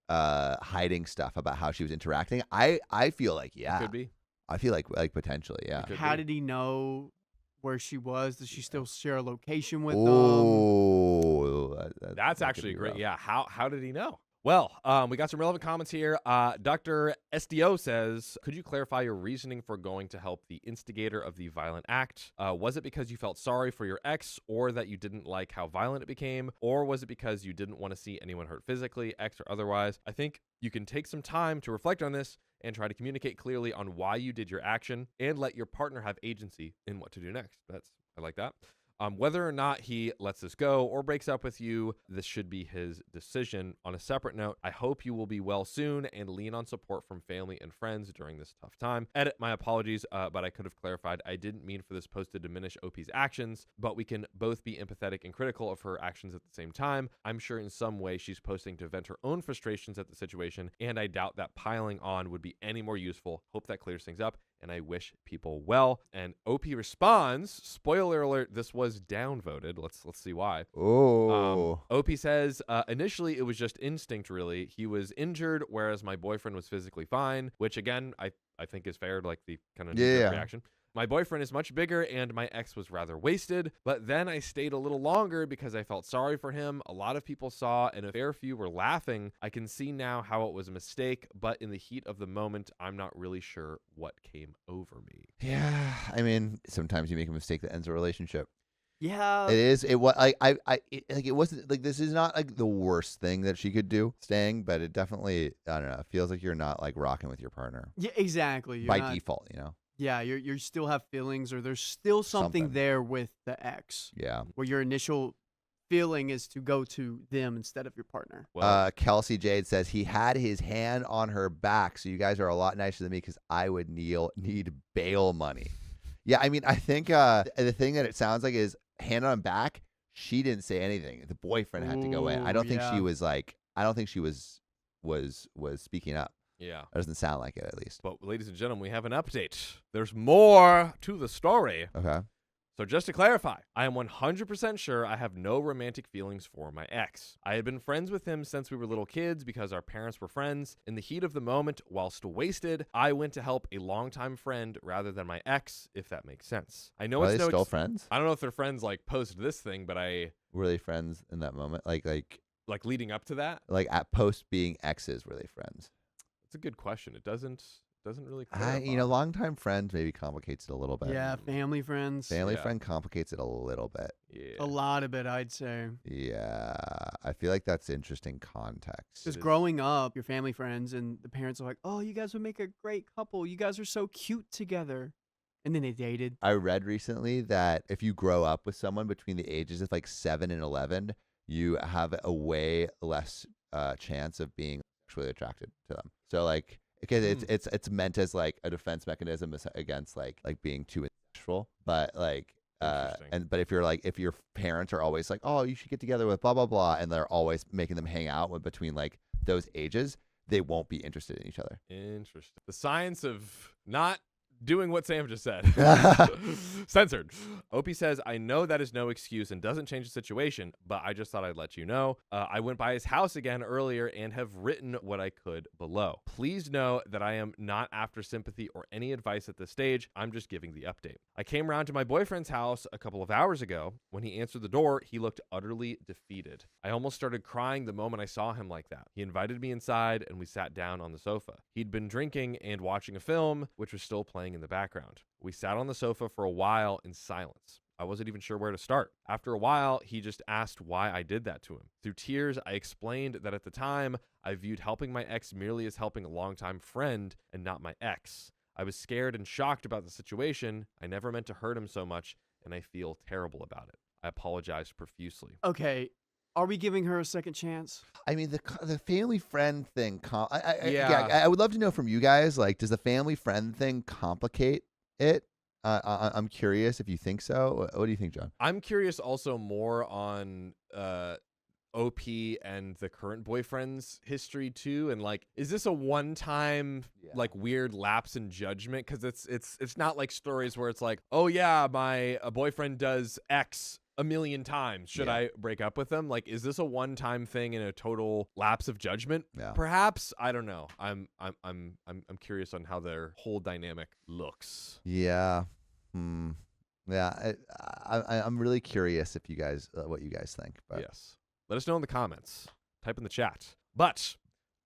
hiding stuff about how she was interacting? I feel like It could be. I feel like potentially, yeah. How did he know where she was? Does she still share a location with them? Oh, that's actually great. Rough. Yeah. How did he know? Well, we got some relevant comments here. Dr. SDO says, could you clarify your reasoning for going to help the instigator of the violent act? Was it because you felt sorry for your ex or that you didn't like how violent it became? Or was it because you didn't want to see anyone hurt physically, ex or otherwise? I think you can take some time to reflect on this and try to communicate clearly on why you did your action and let your partner have agency in what to do next. I like that. Whether or not he lets this go or breaks up with you, this should be his decision. On a separate note, I hope you will be well soon and lean on support from family and friends during this tough time. Edit, my apologies, but I could have clarified. I didn't mean for this post to diminish OP's actions, but we can both be empathetic and critical of her actions at the same time. I'm sure in some way she's posting to vent her own frustrations at the situation, and I doubt that piling on would be any more useful. Hope that clears things up, and I wish people well. And OP responds, spoiler alert, this was downvoted. Let's see why. Oh. OP says, initially it was just instinct, really. He was injured, whereas my boyfriend was physically fine, which again, I think is fair, like the kind of reaction. My boyfriend is much bigger and my ex was rather wasted, but then I stayed a little longer because I felt sorry for him. A lot of people saw and a fair few were laughing. I can see now how it was a mistake, but in the heat of the moment, I'm not really sure what came over me. Yeah, I mean, sometimes you make a mistake that ends a relationship. Yeah, it is. It was it wasn't like, this is not like the worst thing that she could do, staying, but it definitely, I don't know, it feels like you're not like rocking with your partner. Yeah, exactly. You're by not, default, you know. Yeah, you still have feelings, or there's still something there with the ex. Yeah. Where your initial feeling is to go to them instead of your partner. Kelsey Jade says he had his hand on her back, so you guys are a lot nicer than me because I would need bail money. Yeah, I mean, I think the thing that it sounds like is hand on back. She didn't say anything. The boyfriend had to go in. I don't think she was like. I don't think she was speaking up. Yeah. It doesn't sound like it, at least. But ladies and gentlemen, we have an update. There's more to the story. Okay. So just to clarify, I am 100% sure I have no romantic feelings for my ex. I had been friends with him since we were little kids because our parents were friends. In the heat of the moment, whilst wasted, I went to help a longtime friend rather than my ex, if that makes sense. I know Are it's they still friends? I don't know if they're friends like post this thing, but were they friends in that moment? Like leading up to that? Like at post being exes, were they friends? It's a good question. It doesn't really clarify. Longtime friends maybe complicates it a little bit. Yeah, family friends. Family friend complicates it a little bit. Yeah. A lot of it, I'd say. Yeah, I feel like that's interesting context. Because growing up, your family friends and the parents are like, "Oh, you guys would make a great couple. You guys are so cute together." And then they dated. I read recently that if you grow up with someone between the ages of like 7 and 11, you have a way less chance of being sexually attracted to them. So like, because it's meant as like a defense mechanism against like being too sexual, but like but if your parents are always like, oh, you should get together with blah blah blah, and they're always making them hang out between like those ages, they won't be interested in each other. Interesting. The science of not doing what Sam just said. Censored. Opie says, I know that is no excuse and doesn't change the situation, but I just thought I'd let you know. I went by his house again earlier and have written what I could below. Please know that I am not after sympathy or any advice at this stage. I'm just giving the update. I came around to my boyfriend's house a couple of hours ago. When he answered the door, he looked utterly defeated. I almost started crying the moment I saw him like that. He invited me inside and we sat down on the sofa. He'd been drinking and watching a film, which was still playing in the background. We sat on the sofa for a while in silence. I wasn't even sure where to start. After a while, he just asked why I did that to him. Through tears, I explained that at the time, I viewed helping my ex merely as helping a longtime friend and not my ex. I was scared and shocked about the situation. I never meant to hurt him so much, and I feel terrible about it. I apologized profusely. Okay. Are we giving her a second chance? I mean, the family friend thing. I would love to know from you guys. Like, does the family friend thing complicate it? I'm curious if you think so. What do you think, John? I'm curious also more on OP and the current boyfriend's history too, and like, is this a one-time like weird lapse in judgment? Because it's not like stories where it's like, oh yeah, my boyfriend does X a million times. Should I break up with them? Like, is this a one-time thing and a total lapse of judgment? Yeah. Perhaps. I don't know. I'm curious on how their whole dynamic looks. Yeah. Yeah. I'm really curious if you guys what you guys think. But. Yes. Let us know in the comments. Type in the chat. But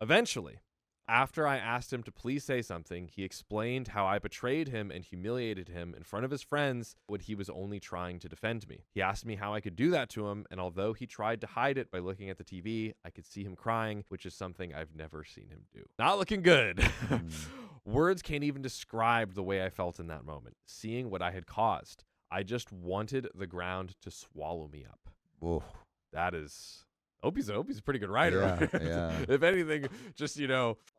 eventually, after I asked him to please say something, he explained how I betrayed him and humiliated him in front of his friends when he was only trying to defend me. He asked me how I could do that to him, and although he tried to hide it by looking at the TV, I could see him crying, which is something I've never seen him do. Not looking good. Words can't even describe the way I felt in that moment, seeing what I had caused. I just wanted the ground to swallow me up. Whoa. That is... Opie's a pretty good writer. Yeah. If anything, just,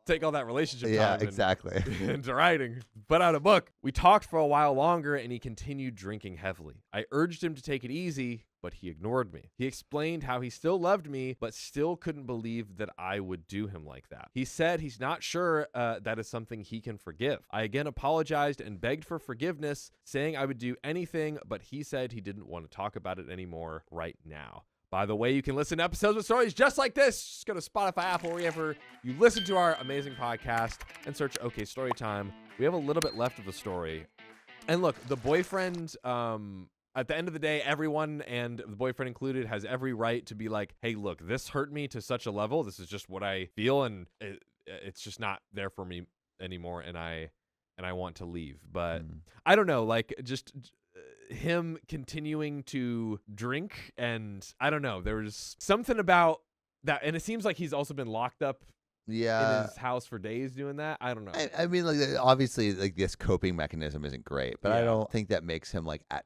take all that relationship time exactly. into writing, put out a book. We talked for a while longer, and he continued drinking heavily. I urged him to take it easy, but he ignored me. He explained how he still loved me, but still couldn't believe that I would do him like that. He said he's not sure that is something he can forgive. I again apologized and begged for forgiveness, saying I would do anything, but he said he didn't want to talk about it anymore right now. By the way, you can listen to episodes with stories just like this. Just go to Spotify, Apple, wherever you listen to our amazing podcast and search OK Storytime. We have a little bit left of the story. And look, the boyfriend, at the end of the day, everyone, and the boyfriend included, has every right to be like, hey, look, this hurt me to such a level. This is just what I feel, and it's just not there for me anymore, and I want to leave. But I don't know, like, just... him continuing to drink, and I don't know, there was something about that, and it seems like he's also been locked up in his house for days doing that. I don't know. I mean, like, obviously, like, this coping memechanism isn't great, but I don't think that makes him like at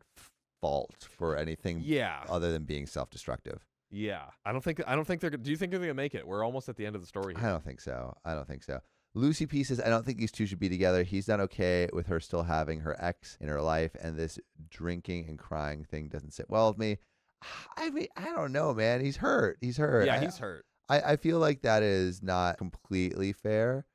fault for anything other than being self-destructive. I don't think they're... Do you think they're gonna make it? We're almost at the end of the story here. I don't think so. Lucy P says, I don't think these two should be together. He's not okay with her still having her ex in her life, and this drinking and crying thing doesn't sit well with me. I mean, I don't know, man. He's hurt. Yeah, he's hurt. I feel like that is not completely fair.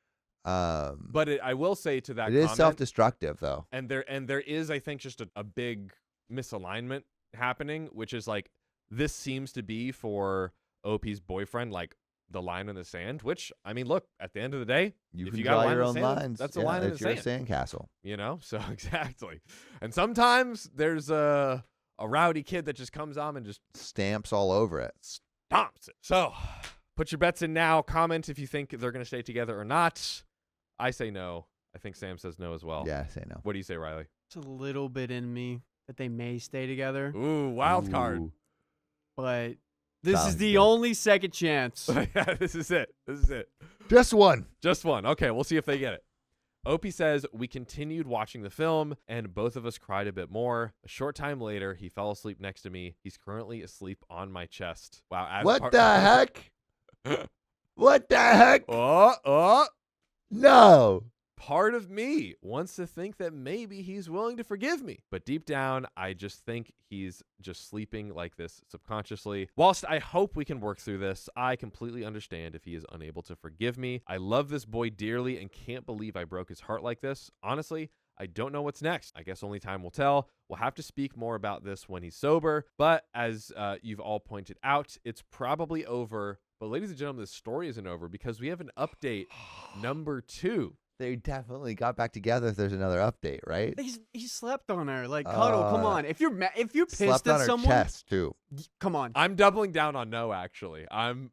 But I will say to that, it is self-destructive, though. And there is, I think, just a big misalignment happening, which is like, this seems to be for OP's boyfriend, like, the line in the sand, which, I mean, look, at the end of the day, if you got a line your in own the sand, lines. that's a line in the your sand. sandcastle. So exactly. And sometimes there's a rowdy kid that just comes on and just stamps all over it. Stomps it. So put your bets in now. Comment if you think they're going to stay together or not. I say no. I think Sam says no as well. Yeah, I say no. What do you say, Riley? It's a little bit in me that they may stay together. Ooh, wild card. But... this is the only second chance. Yeah, this is it. Just one. Okay, we'll see if they get it. Opie says, we continued watching the film, and both of us cried a bit more. A short time later, he fell asleep next to me. He's currently asleep on my chest. Wow. What the heck? What the heck? No. Part of me wants to think that maybe he's willing to forgive me. But deep down, I just think he's just sleeping like this subconsciously. Whilst I hope we can work through this, I completely understand if he is unable to forgive me. I love this boy dearly and can't believe I broke his heart like this. Honestly, I don't know what's next. I guess only time will tell. We'll have to speak more about this when he's sober. But as you've all pointed out, it's probably over. But ladies and gentlemen, this story isn't over because we have an update number 2. They definitely got back together if there's another update, right? He slept on her. Like, cuddle, come on. If you're pissed slept at on her someone, chest too. Come on. I'm doubling down on no, actually. I'm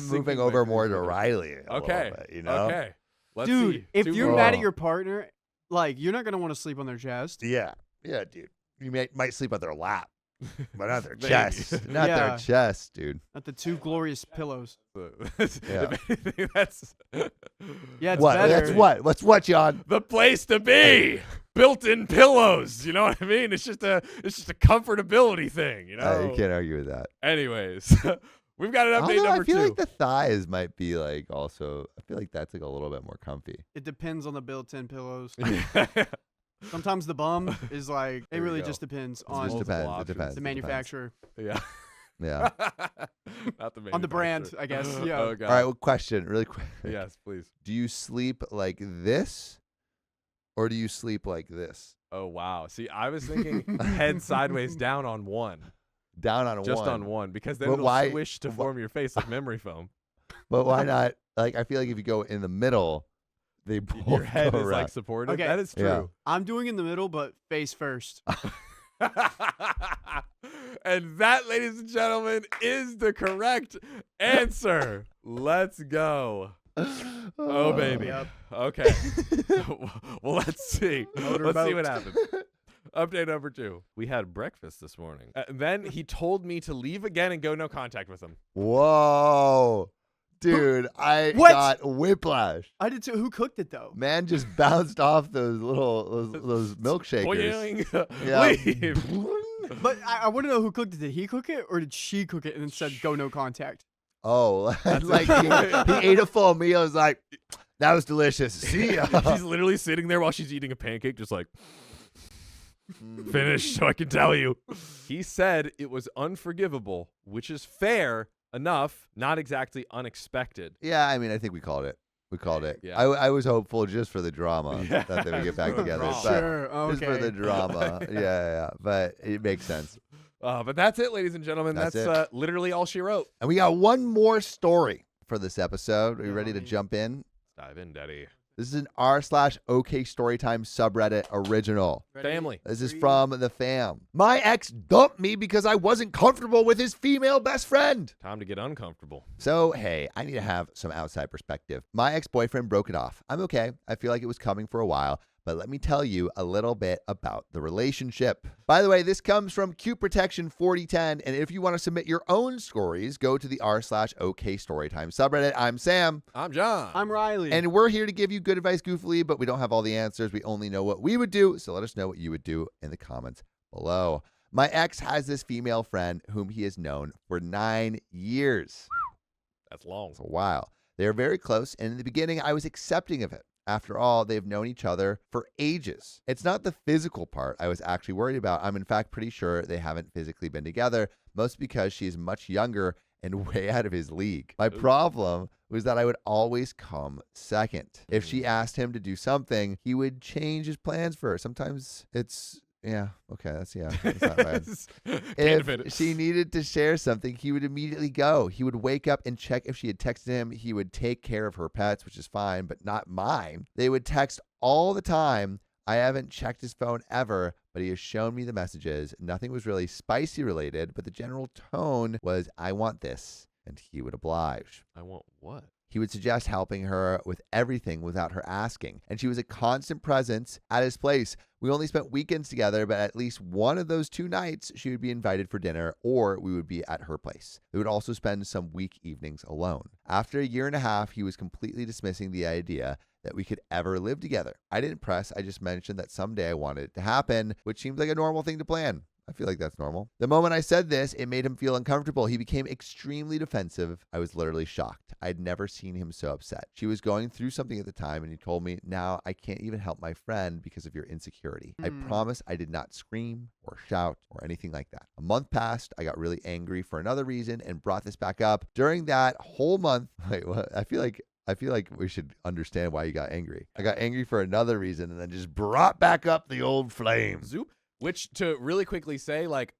moving over more to Riley. Okay. Bit, you know? Okay. Let's dude, see. if you're mad at your partner, like, you're not gonna want to sleep on their chest. Yeah, dude. You might sleep on their lap, but not their chest. Not their chest, dude. Not the two glorious pillows. Yeah. If anything, that's it's what? better. That's what? What's what, John? The place to be. Built-in pillows. You know what I mean? It's just a comfortability thing. You know. You can't argue with that. Anyways, we've got an update number 2. I feel like the thighs might be like also. I feel like that's like a little bit more comfy. It depends on the built-in pillows. Sometimes the bum is like, it really just depends on depends. the manufacturer. Yeah. Yeah. Not the on the brand, I guess. Yeah. Oh, God. All right. Well, question really quick. Yes, please. Do you sleep like this, or do you sleep like this? Oh wow. See, I was thinking head sideways down on one. Down on just one. on one, because then it'll swish to form your face like memory foam. But why not? Like, I feel like if you go in the middle, they both your head go is around. like supported. Okay. That is true. Yeah. I'm doing in the middle, but face first. And that, ladies and gentlemen, is the correct answer. Let's go. Oh, baby. Yep. Okay. Well, let's see. Let's see what happens. Update number 2. We had breakfast this morning. Then he told me to leave again and go no contact with him. Whoa. Dude, I got whiplash. I did too. Who cooked it though? Man just bounced off those little those milkshakers. Yeah. But I want to know who cooked it. Did he cook it or did she cook it and then said go no contact? Oh, like he ate a full meal. Was like, that was delicious. See ya. She's literally sitting there while she's eating a pancake, just like, finish so I can tell you. He said it was unforgivable, which is fair enough, not exactly unexpected. Yeah, I mean, I think we called it. We called it. Yeah. I was hopeful just for the drama that they would get back together. But Sure, okay. just for the drama. Yeah. But it makes sense. But that's it, ladies and gentlemen. That's literally all she wrote. And we got one more story for this episode. Are you ready to jump in? Dive in, Daddy. This is an r/OK Storytime subreddit original. Family. This is from the fam. My ex dumped me because I wasn't comfortable with his female best friend. Time to get uncomfortable. So, hey, I need to have some outside perspective. My ex-boyfriend broke it off. I'm okay. I feel like it was coming for a while. But let me tell you a little bit about the relationship. By the way, this comes from Cute Protection 4010. And if you want to submit your own stories, go to the r/OK Storytime subreddit. I'm Sam. I'm John. I'm Riley. And we're here to give you good advice goofily, but we don't have all the answers. We only know what we would do. So let us know what you would do in the comments below. My ex has this female friend whom he has known for 9 years. That's long. It's a while. They are very close. And in the beginning, I was accepting of it. After all, they've known each other for ages. It's not the physical part I was actually worried about. I'm in fact pretty sure they haven't physically been together, mostly because she is much younger and way out of his league. My problem was that I would always come second. If she asked him to do something, he would change his plans for her. Sometimes it's... Yeah, okay, that's not bad. If she needed to share something, he would immediately go. He would wake up and check if she had texted him. He would take care of her pets, which is fine, but not mine. They would text all the time. I haven't checked his phone ever, but he has shown me the messages. Nothing was really spicy related, but the general tone was, I want this, and he would oblige. I want what? He would suggest helping her with everything without her asking. And she was a constant presence at his place. We only spent weekends together, but at least one of those 2 nights, she would be invited for dinner or we would be at her place. We would also spend some week evenings alone. After a year and a half, he was completely dismissing the idea that we could ever live together. I didn't press. I just mentioned that someday I wanted it to happen, which seems like a normal thing to plan. I feel like that's normal. The moment I said this, it made him feel uncomfortable. He became extremely defensive. I was literally shocked. I'd never seen him so upset. She was going through something at the time, and he told me, now I can't even help my friend because of your insecurity. I promise I did not scream or shout or anything like that. A month passed. I got really angry for another reason and brought this back up. During that whole month, wait, what? I feel like we should understand why you got angry. I got angry for another reason and then just brought back up the old flame. Zoop. Which, to really quickly say, like,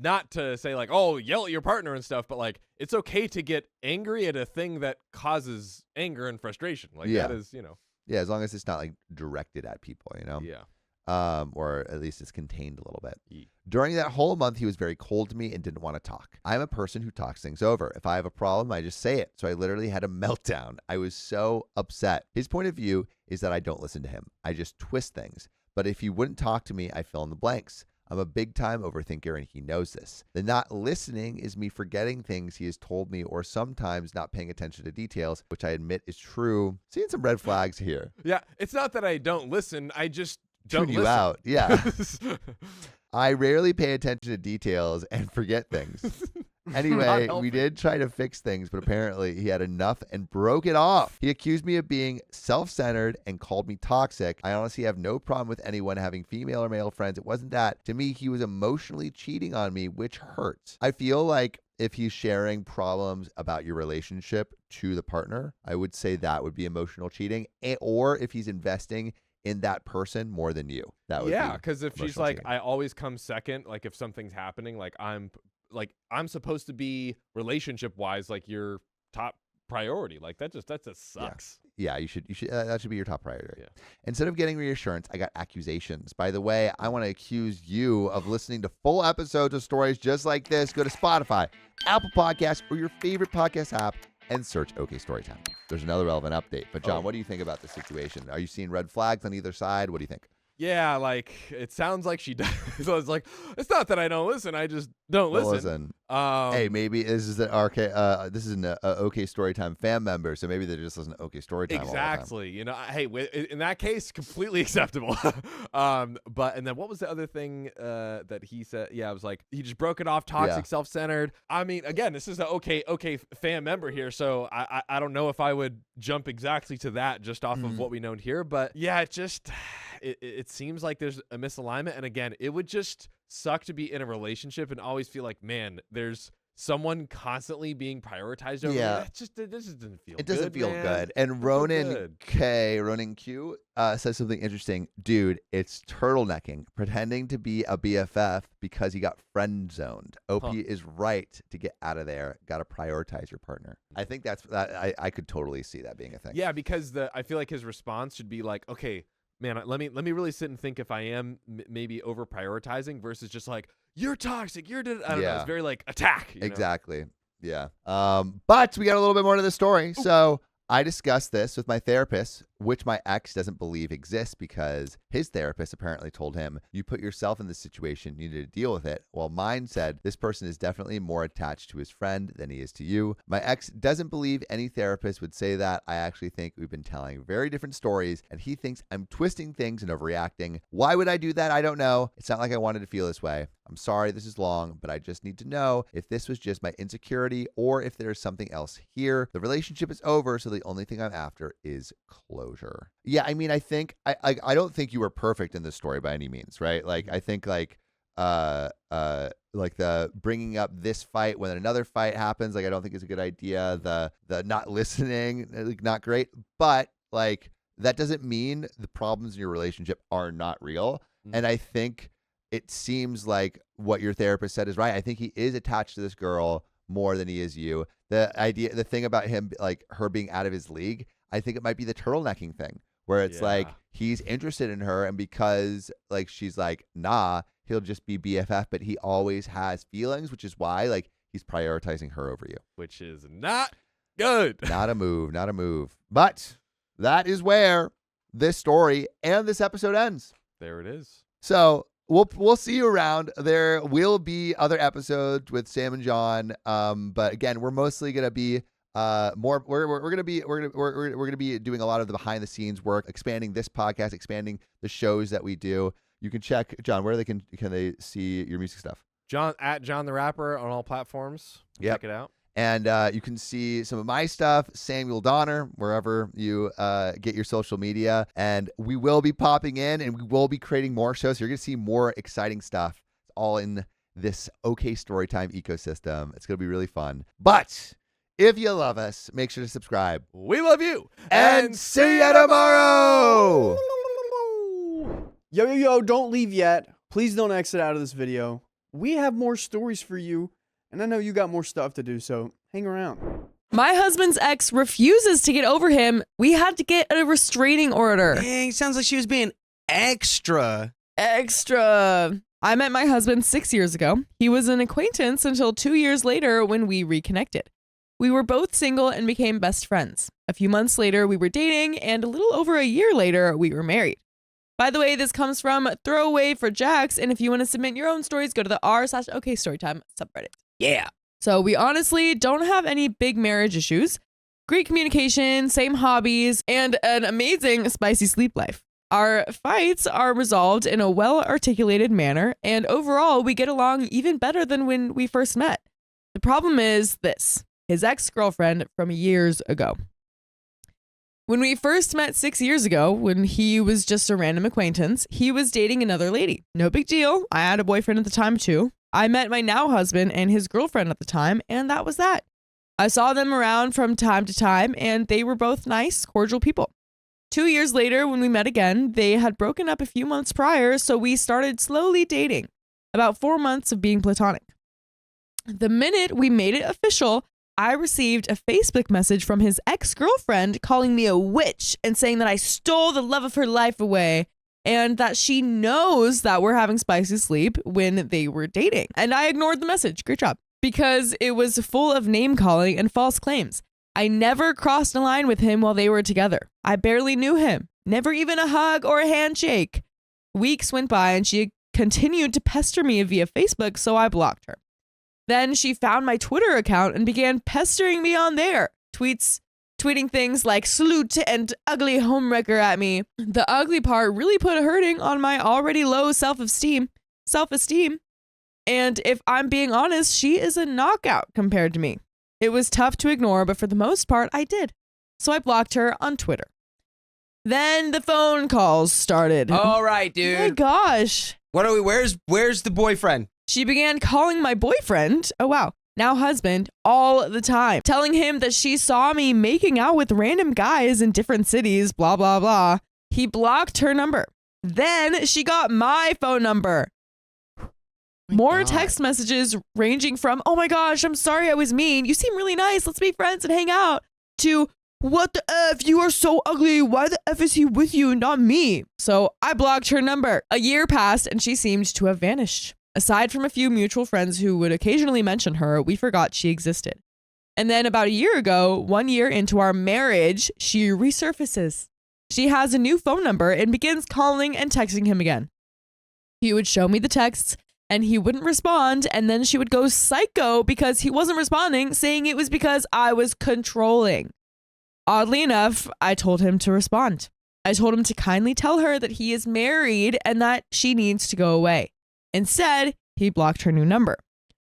not to say, like, oh, yell at your partner and stuff, but, like, it's okay to get angry at a thing that causes anger and frustration. Like, that is, you know. Yeah, as long as it's not, like, directed at people, you know? Yeah. Or at least it's contained a little bit. During that whole month, he was very cold to me and didn't want to talk. I'm a person who talks things over. If I have a problem, I just say it. So I literally had a meltdown. I was so upset. His point of view is that I don't listen to him. I just twist things. But if he wouldn't talk to me, I fill in the blanks. I'm a big-time overthinker, and he knows this. The not listening is me forgetting things he has told me or sometimes not paying attention to details, which I admit is true. Seeing some red flags here. Yeah, it's not that I don't listen. I just don't Tune you listen. out. Yeah. I rarely pay attention to details and forget things. Anyway, we did try to fix things, but apparently he had enough and broke it off. He accused me of being self-centered and called me toxic. I honestly have no problem with anyone having female or male friends. It wasn't that. To me, he was emotionally cheating on me, which hurts. I feel like if he's sharing problems about your relationship to the partner, I would say that would be emotional cheating. Or if he's investing in that person more than you, that would be because if she's like, I always come second, like if something's happening, like I'm supposed to be relationship wise like your top priority. Like that just sucks. Yeah, you should that should be your top priority. Yeah. Instead of getting reassurance, I got accusations. By the way, I want to accuse you of listening to full episodes of stories just like this. Go to Spotify, Apple Podcasts, or your favorite podcast app and search OK Storytime. There's another relevant update. But John, what do you think about the situation? Are you seeing red flags on either side? What do you think? Yeah, like it sounds like she does. So it's like, it's not that I don't listen. I just don't listen. Hey, maybe this is an this is an OK Storytime fan member, so maybe they just listen to OK Storytime. Exactly. You know, hey, in that case, completely acceptable. But and then what was the other thing that he said? Yeah, it was like he just broke it off. Toxic, self-centered. I mean, again, this is an OK fan member here, so I don't know if I would jump exactly to that just off of what we know here. But yeah, it seems like there's a misalignment, and again, it would just suck to be in a relationship and always feel like, man, there's someone constantly being prioritized over me. This just doesn't feel good. It doesn't feel man. good. And Ronan Q says something interesting. Dude, it's turtlenecking, pretending to be a BFF because he got friend zoned. OP is right to get out of there. Got to prioritize your partner. I think that I could totally see that being a thing. Yeah, because I feel like his response should be like, okay, man, let me really sit and think if I am maybe over prioritizing versus just like, you're toxic, I don't know. It's very like attack. Exactly. Yeah. But we got a little bit more to the story. So I discussed this with my therapist, which my ex doesn't believe exists because his therapist apparently told him, you put yourself in this situation, you need to deal with it. While mine said, this person is definitely more attached to his friend than he is to you. My ex doesn't believe any therapist would say that. I actually think we've been telling very different stories, and he thinks I'm twisting things and overreacting. Why would I do that? I don't know. It's not like I wanted to feel this way. I'm sorry this is long, but I just need to know if this was just my insecurity or if there's something else here. The relationship is over, so the only thing I'm after is closure. Yeah, I mean, I think I don't think you were perfect in this story by any means, right? Like, I think like the bringing up this fight when another fight happens, like I don't think is a good idea. The not listening, like not great, but like that doesn't mean the problems in your relationship are not real. And I think it seems like what your therapist said is right. I think he is attached to this girl more than he is you. The thing about him, like her being out of his league, I think it might be the turtlenecking thing where it's like he's interested in her, and because like she's like, nah, he'll just be BFF, but he always has feelings, which is why like he's prioritizing her over you. Which is not good. Not a move. But that is where this story and this episode ends. There it is. So we'll see you around. There will be other episodes with Sam and John. But again, we're mostly gonna be more. We're gonna be doing a lot of the behind the scenes work, expanding this podcast, expanding the shows that we do. You can check John. Where can they see your music stuff? John the Rapper on all platforms. Check it out. And you can see some of my stuff, Samuel Donner, wherever you get your social media. And we will be popping in and we will be creating more shows. So you're going to see more exciting stuff. It's all in this OK Storytime ecosystem. It's going to be really fun. But if you love us, make sure to subscribe. We love you. And see you tomorrow. Yo, don't leave yet. Please don't exit out of this video. We have more stories for you. And I know you got more stuff to do, so hang around. My husband's ex refuses to get over him. We had to get a restraining order. Dang, sounds like she was being extra. I met my husband 6 years ago. He was an acquaintance until 2 years later when we reconnected. We were both single and became best friends. A few months later, we were dating, and a little over a year later, we were married. By the way, this comes from Throwaway for Jax, and if you want to submit your own stories, go to the r/OKStorytime subreddit. Yeah. So we honestly don't have any big marriage issues. Great communication, same hobbies, and an amazing spicy sleep life. Our fights are resolved in a well-articulated manner, and overall, we get along even better than when we first met. The problem is this: his ex-girlfriend from years ago. When we first met 6 years ago, when he was just a random acquaintance, he was dating another lady. No big deal. I had a boyfriend at the time too. I met my now husband and his girlfriend at the time, and that was that. I saw them around from time to time, and they were both nice, cordial people. 2 years later, when we met again, they had broken up a few months prior, so we started slowly dating. About 4 months of being platonic. The minute we made it official, I received a Facebook message from his ex-girlfriend calling me a witch and saying that I stole the love of her life away and that she knows that we're having spicy sleep when they were dating. And I ignored the message. Great job. Because it was full of name-calling and false claims. I never crossed a line with him while they were together. I barely knew him. Never even a hug or a handshake. Weeks went by and she continued to pester me via Facebook, so I blocked her. Then she found my Twitter account and began pestering me on there. Tweeting things like salute and ugly homewrecker at me. The ugly part really put a hurting on my already low self-esteem. And if I'm being honest, she is a knockout compared to me. It was tough to ignore, but for the most part, I did. So I blocked her on Twitter. Then the phone calls started. All right, dude. Oh my gosh. What are we? Where's the boyfriend? She began calling my boyfriend, oh wow, now husband, all the time, telling him that she saw me making out with random guys in different cities, blah, blah, blah. He blocked her number. Then she got my phone number. More text messages ranging from, oh my gosh, I'm sorry I was mean. You seem really nice. Let's be friends and hang out. To, what the F? You are so ugly. Why the F is he with you, not me? So I blocked her number. A year passed and she seemed to have vanished. Aside from a few mutual friends who would occasionally mention her, we forgot she existed. And then about a year ago, 1 year into our marriage, she resurfaces. She has a new phone number and begins calling and texting him again. He would show me the texts and he wouldn't respond, and then she would go psycho because he wasn't responding, saying it was because I was controlling. Oddly enough, I told him to respond. I told him to kindly tell her that he is married and that she needs to go away. Instead, he blocked her new number,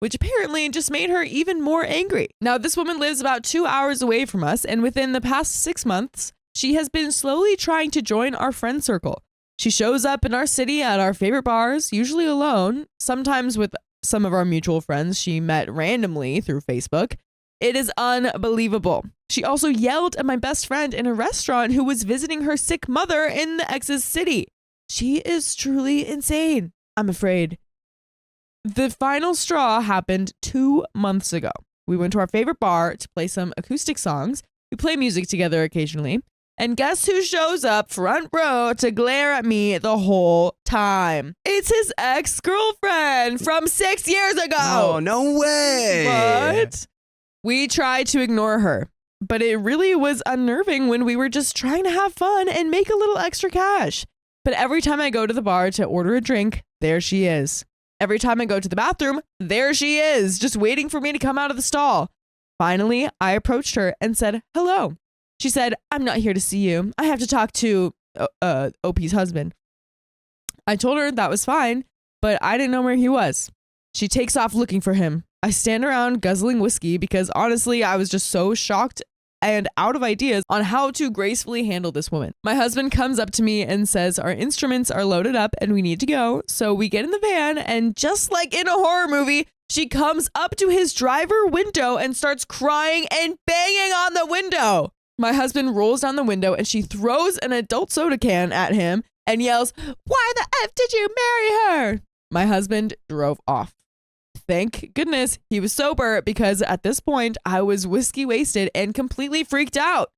which apparently just made her even more angry. Now, this woman lives about 2 hours away from us, and within the past 6 months, she has been slowly trying to join our friend circle. She shows up in our city at our favorite bars, usually alone, sometimes with some of our mutual friends she met randomly through Facebook. It is unbelievable. She also yelled at my best friend in a restaurant who was visiting her sick mother in the ex's city. She is truly insane, I'm afraid. The final straw happened 2 months ago. We went to our favorite bar to play some acoustic songs. We play music together occasionally. And guess who shows up front row to glare at me the whole time? It's his ex-girlfriend from 6 years ago. Oh, no way. What? We tried to ignore her, but it really was unnerving when we were just trying to have fun and make a little extra cash. But every time I go to the bar to order a drink, there she is. Every time I go to the bathroom, there she is, just waiting for me to come out of the stall. Finally, I approached her and said, hello. She said, I'm not here to see you. I have to talk to OP's husband. I told her that was fine, but I didn't know where he was. She takes off looking for him. I stand around guzzling whiskey because honestly, I was just so shocked and out of ideas on how to gracefully handle this woman. My husband comes up to me and says our instruments are loaded up and we need to go. So we get in the van, and just like in a horror movie, she comes up to his driver window and starts crying and banging on the window. My husband rolls down the window and she throws an adult soda can at him and yells, why the F did you marry her? My husband drove off. Thank goodness he was sober, because at this point I was whiskey wasted and completely freaked out.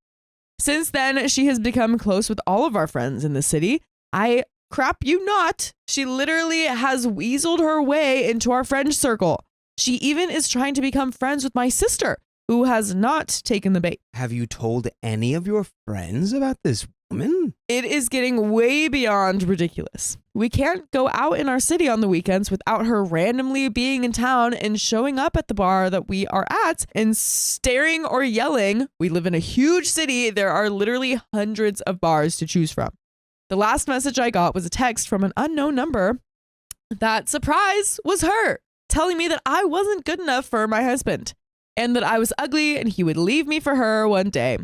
Since then, she has become close with all of our friends in the city. I crap you not. She literally has weaseled her way into our friend circle. She even is trying to become friends with my sister, who has not taken the bait. Have you told any of your friends about this woman? It is getting way beyond ridiculous. We can't go out in our city on the weekends without her randomly being in town and showing up at the bar that we are at and staring or yelling. We live in a huge city. There are literally hundreds of bars to choose from. The last message I got was a text from an unknown number that, surprise, was her, telling me that I wasn't good enough for my husband and that I was ugly and he would leave me for her one day.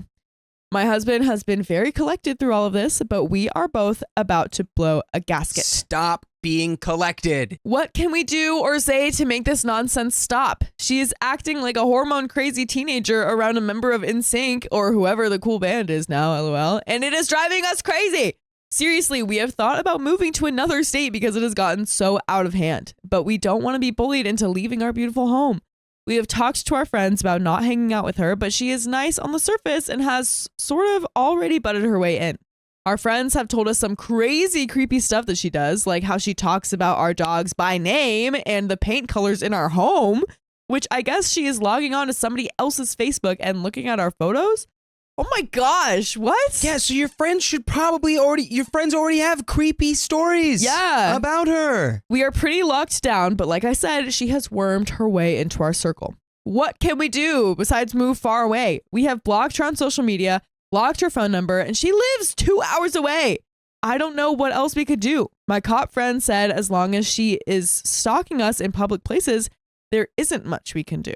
My husband has been very collected through all of this, but we are both about to blow a gasket. Stop being collected. What can we do or say to make this nonsense stop? She is acting like a hormone-crazy teenager around a member of NSYNC or whoever the cool band is now, LOL, and it is driving us crazy. Seriously, we have thought about moving to another state because it has gotten so out of hand, but we don't want to be bullied into leaving our beautiful home. We have talked to our friends about not hanging out with her, but she is nice on the surface and has sort of already butted her way in. Our friends have told us some crazy, creepy stuff that she does, like how she talks about our dogs by name and the paint colors in our home, which I guess she is logging on to somebody else's Facebook and looking at our photos. Oh my gosh, what? Yeah, so your friends already have creepy stories about her. We are pretty locked down, but like I said, she has wormed her way into our circle. What can we do besides move far away? We have blocked her on social media, blocked her phone number, and she lives 2 hours away. I don't know what else we could do. My cop friend said as long as she is stalking us in public places, there isn't much we can do.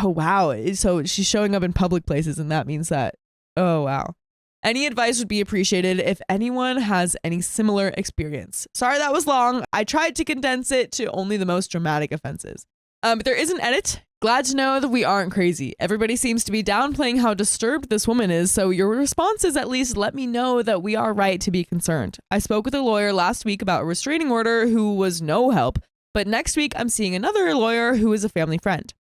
Oh, wow. So she's showing up in public places, and that means that, oh, wow. Any advice would be appreciated if anyone has any similar experience. Sorry that was long. I tried to condense it to only the most dramatic offenses. But there is an edit. Glad to know that we aren't crazy. Everybody seems to be downplaying how disturbed this woman is, so your responses at least let me know that we are right to be concerned. I spoke with a lawyer last week about a restraining order who was no help, but next week I'm seeing another lawyer who is a family friend.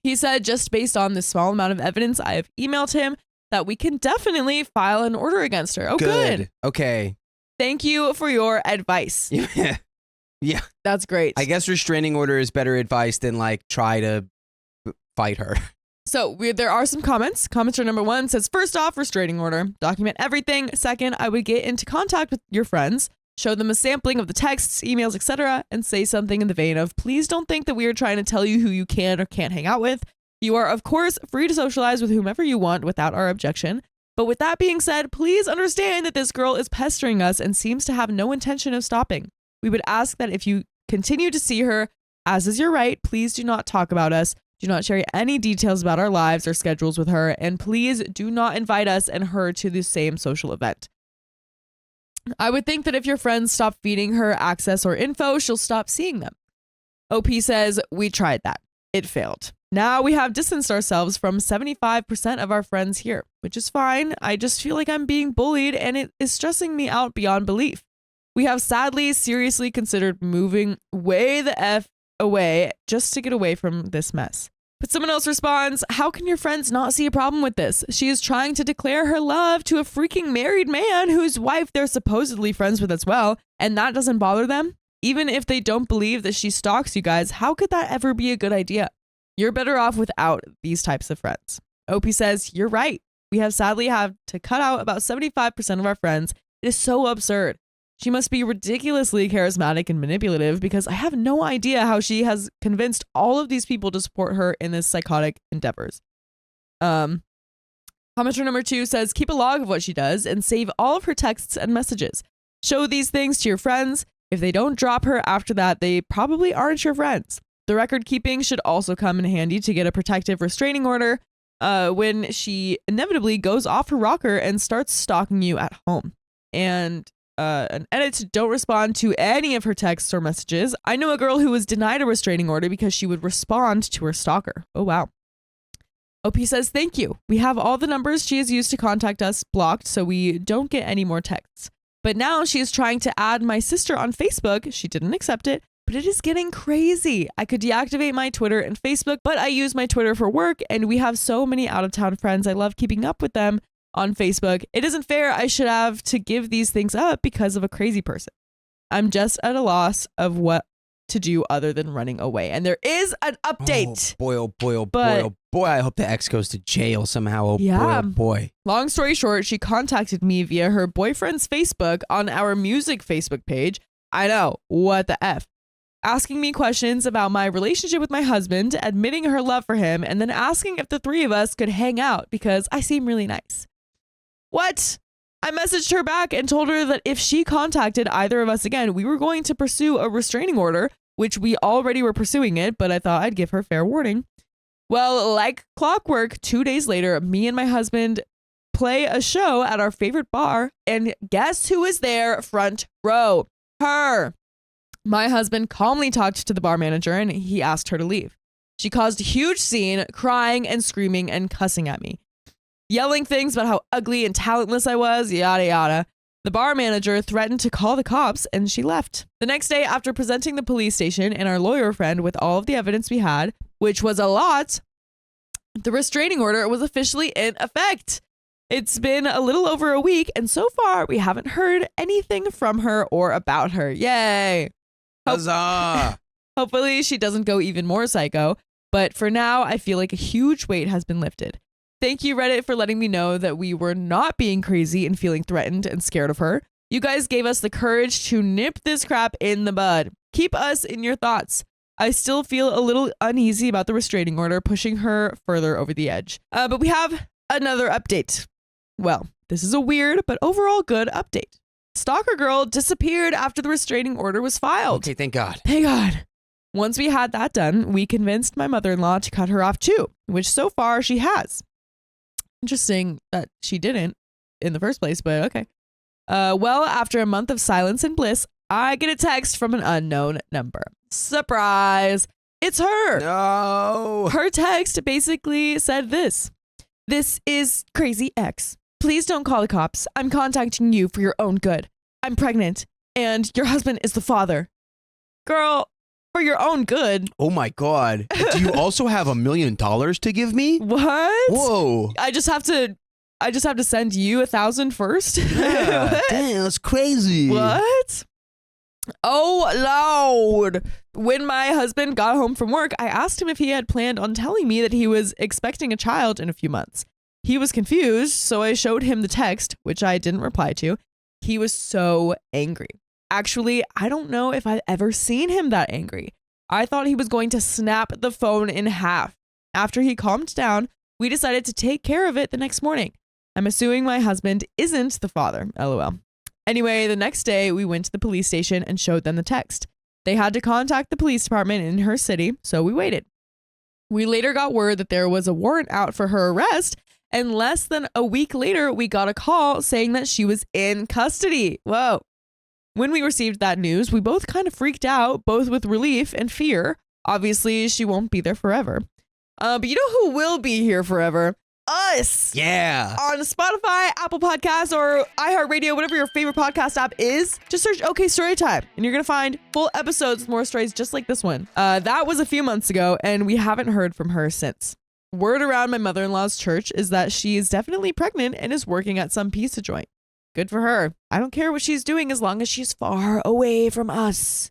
He said just based on the small amount of evidence I have emailed him that we can definitely file an order against her. Oh, good. Okay. Thank you for your advice. Yeah. That's great. I guess restraining order is better advice than like try to fight her. So there are some comments. Commenter number 1 says, first off, restraining order. Document everything. Second, I would get into contact with your friends, show them a sampling of the texts, emails, etc., and say something in the vein of, please don't think that we are trying to tell you who you can or can't hang out with. You are, of course, free to socialize with whomever you want without our objection. But with that being said, please understand that this girl is pestering us and seems to have no intention of stopping. We would ask that if you continue to see her, as is your right, please do not talk about us. Do not share any details about our lives or schedules with her. And please do not invite us and her to the same social event. I would think that if your friends stop feeding her access or info, she'll stop seeing them. OP says, we tried that. It failed. Now we have distanced ourselves from 75% of our friends here, which is fine. I just feel like I'm being bullied and it is stressing me out beyond belief. We have sadly, seriously considered moving way the F away just to get away from this mess. But someone else responds, how can your friends not see a problem with this? She is trying to declare her love to a freaking married man whose wife they're supposedly friends with as well, and that doesn't bother them? Even if they don't believe that she stalks you guys, how could that ever be a good idea? You're better off without these types of friends. OP says, you're right. We have sadly had to cut out about 75% of our friends. It is so absurd. She must be ridiculously charismatic and manipulative because I have no idea how she has convinced all of these people to support her in this psychotic endeavors. Commenter number 2 says, keep a log of what she does and save all of her texts and messages. Show these things to your friends. If they don't drop her after that, they probably aren't your friends. The record keeping should also come in handy to get a protective restraining order when she inevitably goes off her rocker and starts stalking you at home. And an edit, don't respond to any of her texts or messages. I know a girl who was denied a restraining order because she would respond to her stalker. Oh, wow. OP says, thank you. We have all the numbers she has used to contact us blocked so we don't get any more texts. But now she is trying to add my sister on Facebook. She didn't accept it, but it is getting crazy. I could deactivate my Twitter and Facebook, but I use my Twitter for work and we have so many out-of-town friends. I love keeping up with them on Facebook. It isn't fair. I should have to give these things up because of a crazy person. I'm just at a loss of what to do other than running away. And there is an update. Oh boy. I hope the ex goes to jail somehow. Oh boy. Long story short, she contacted me via her boyfriend's Facebook on our music Facebook page. I know, what the F. Asking me questions about my relationship with my husband, admitting her love for him, and then asking if the three of us could hang out because I seem really nice. What? I messaged her back and told her that if she contacted either of us again, we were going to pursue a restraining order, which we already were pursuing it, but I thought I'd give her fair warning. Well, like clockwork, 2 days later, me and my husband play a show at our favorite bar, and guess who is there front row? Her. My husband calmly talked to the bar manager and he asked her to leave. She caused a huge scene, crying and screaming and cussing at me. Yelling things about how ugly and talentless I was, yada yada. The bar manager threatened to call the cops and she left. The next day, after presenting the police station and our lawyer friend with all of the evidence we had, which was a lot, the restraining order was officially in effect. It's been a little over a week and so far we haven't heard anything from her or about her. Yay! Huzzah! Hopefully she doesn't go even more psycho, but for now I feel like a huge weight has been lifted. Thank you, Reddit, for letting me know that we were not being crazy and feeling threatened and scared of her. You guys gave us the courage to nip this crap in the bud. Keep us in your thoughts. I still feel a little uneasy about the restraining order pushing her further over the edge. But we have another update. Well, this is a weird but overall good update. Stalker girl disappeared after the restraining order was filed. Okay, thank God. Thank God. Once we had that done, we convinced my mother-in-law to cut her off too, which so far she has. Interesting that she didn't in the first place, but okay. Well, after a month of silence and bliss, I get a text from an unknown number. Surprise! It's her! No! Her text basically said this. This is Crazy X. Please don't call the cops. I'm contacting you for your own good. I'm pregnant, and your husband is the father. Girl, for your own good. Oh my God. Do you also have $1 million to give me? What? Whoa. I just have to send you 1,000 first. Yeah. Damn, that's crazy. What? Oh, Lord. When my husband got home from work, I asked him if he had planned on telling me that he was expecting a child in a few months. He was confused, so I showed him the text, which I didn't reply to. He was so angry. Actually, I don't know if I've ever seen him that angry. I thought he was going to snap the phone in half. After he calmed down, we decided to take care of it the next morning. I'm assuming my husband isn't the father, LOL. Anyway, the next day, we went to the police station and showed them the text. They had to contact the police department in her city, so we waited. We later got word that there was a warrant out for her arrest, and less than a week later, we got a call saying that she was in custody. Whoa. When we received that news, we both kind of freaked out, both with relief and fear. Obviously, she won't be there forever. But you know who will be here forever? Us. Yeah. On Spotify, Apple Podcasts, or iHeartRadio, whatever your favorite podcast app is, just search OK Storytime, and you're going to find full episodes with more stories just like this one. That was a few months ago, and we haven't heard from her since. Word around my mother-in-law's church is that she is definitely pregnant and is working at some pizza joint. Good for her. I don't care what she's doing as long as she's far away from us.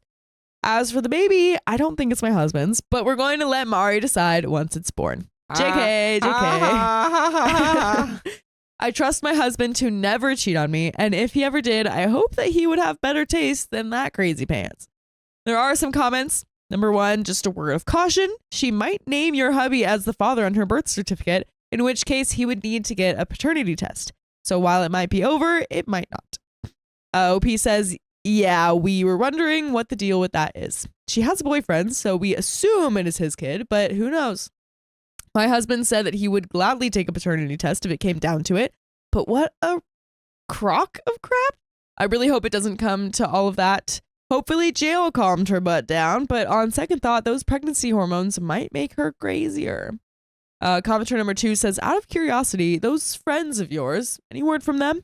As for the baby, I don't think it's my husband's, but we're going to let Mari decide once it's born. JK. I trust my husband to never cheat on me, and if he ever did, I hope that he would have better taste than that crazy pants. There are some comments. Number 1, just a word of caution. She might name your hubby as the father on her birth certificate, in which case he would need to get a paternity test. So while it might be over, it might not. OP says, yeah, we were wondering what the deal with that is. She has a boyfriend, so we assume it is his kid, but who knows? My husband said that he would gladly take a paternity test if it came down to it, but what a crock of crap. I really hope it doesn't come to all of that. Hopefully jail calmed her butt down, but on second thought, those pregnancy hormones might make her crazier. Commenter number 2 says, out of curiosity, those friends of yours, any word from them?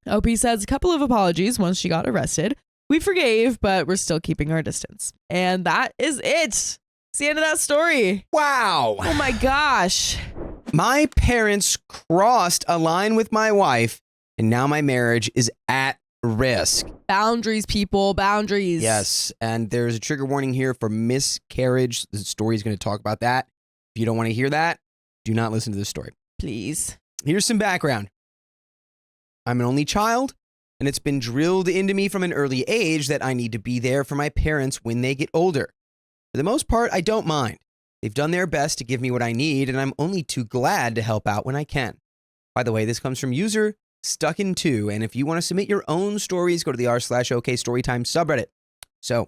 OP says, a couple of apologies once she got arrested. We forgave, but we're still keeping our distance. And that is it. It's the end of that story. Wow. Oh my gosh. My parents crossed a line with my wife, and now my marriage is at risk. Boundaries, people, boundaries. Yes, and there's a trigger warning here for miscarriage. The story is going to talk about that. If you don't want to hear that, do not listen to this story. Please. Here's some background. I'm an only child, and it's been drilled into me from an early age that I need to be there for my parents when they get older. For the most part, I don't mind. They've done their best to give me what I need, and I'm only too glad to help out when I can. By the way, this comes from user Stuckin2, and if you want to submit your own stories, go to the r/OKStorytime subreddit. So,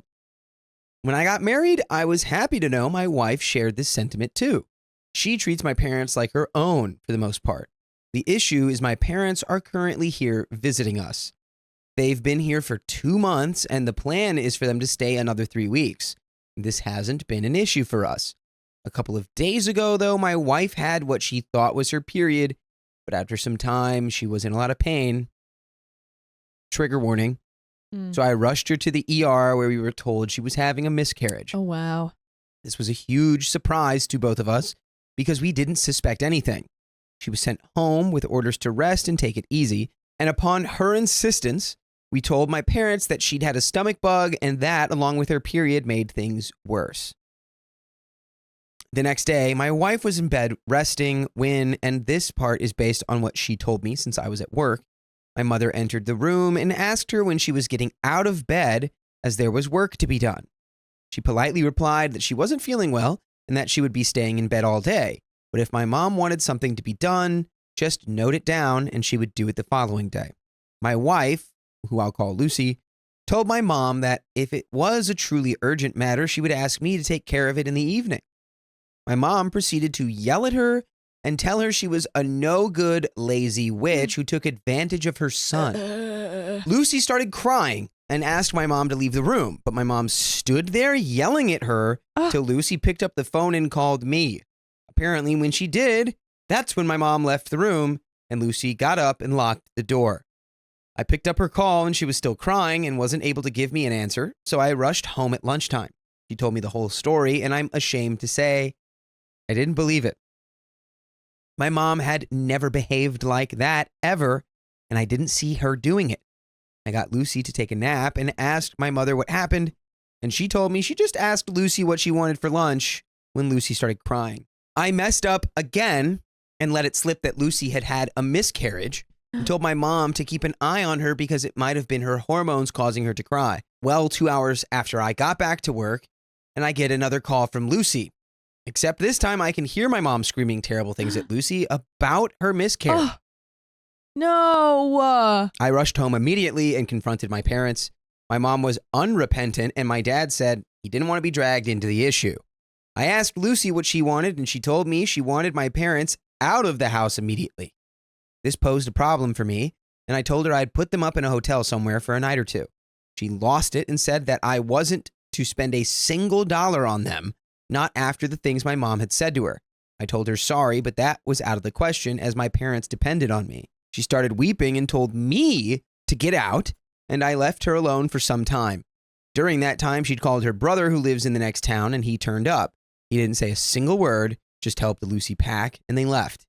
when I got married, I was happy to know my wife shared this sentiment too. She treats my parents like her own for the most part. The issue is my parents are currently here visiting us. They've been here for 2 months, and the plan is for them to stay another 3 weeks. This hasn't been an issue for us. A couple of days ago, though, my wife had what she thought was her period, but after some time, she was in a lot of pain. Trigger warning. So I rushed her to the ER where we were told she was having a miscarriage. Oh, wow. This was a huge surprise to both of us because we didn't suspect anything. She was sent home with orders to rest and take it easy. And upon her insistence, we told my parents that she'd had a stomach bug, and that, along with her period, made things worse. The next day, my wife was in bed resting when, and this part is based on what she told me since I was at work, my mother entered the room and asked her when she was getting out of bed as there was work to be done. She politely replied that she wasn't feeling well and that she would be staying in bed all day, but if my mom wanted something to be done, just note it down and she would do it the following day. My wife, who I'll call Lucy, told my mom that if it was a truly urgent matter, she would ask me to take care of it in the evening. My mom proceeded to yell at her and tell her she was a no-good, lazy witch who took advantage of her son. Lucy started crying and asked my mom to leave the room, but my mom stood there yelling at her till Lucy picked up the phone and called me. Apparently, when she did, that's when my mom left the room and Lucy got up and locked the door. I picked up her call and she was still crying and wasn't able to give me an answer, so I rushed home at lunchtime. She told me the whole story, and I'm ashamed to say I didn't believe it. My mom had never behaved like that ever, and I didn't see her doing it. I got Lucy to take a nap and asked my mother what happened, and she told me she just asked Lucy what she wanted for lunch when Lucy started crying. I messed up again and let it slip that Lucy had had a miscarriage and told my mom to keep an eye on her because it might have been her hormones causing her to cry. Well, 2 hours after I got back to work, and I get another call from Lucy. Except this time I can hear my mom screaming terrible things at Lucy about her miscarriage. Oh, no. I rushed home immediately and confronted my parents. My mom was unrepentant, and my dad said he didn't want to be dragged into the issue. I asked Lucy what she wanted, and she told me she wanted my parents out of the house immediately. This posed a problem for me, and I told her I'd put them up in a hotel somewhere for a night or two. She lost it and said that I wasn't to spend a single dollar on them, not after the things my mom had said to her. I told her sorry, but that was out of the question as my parents depended on me. She started weeping and told me to get out, and I left her alone for some time. During that time, she'd called her brother who lives in the next town, and he turned up. He didn't say a single word, just helped Lucy pack, and they left.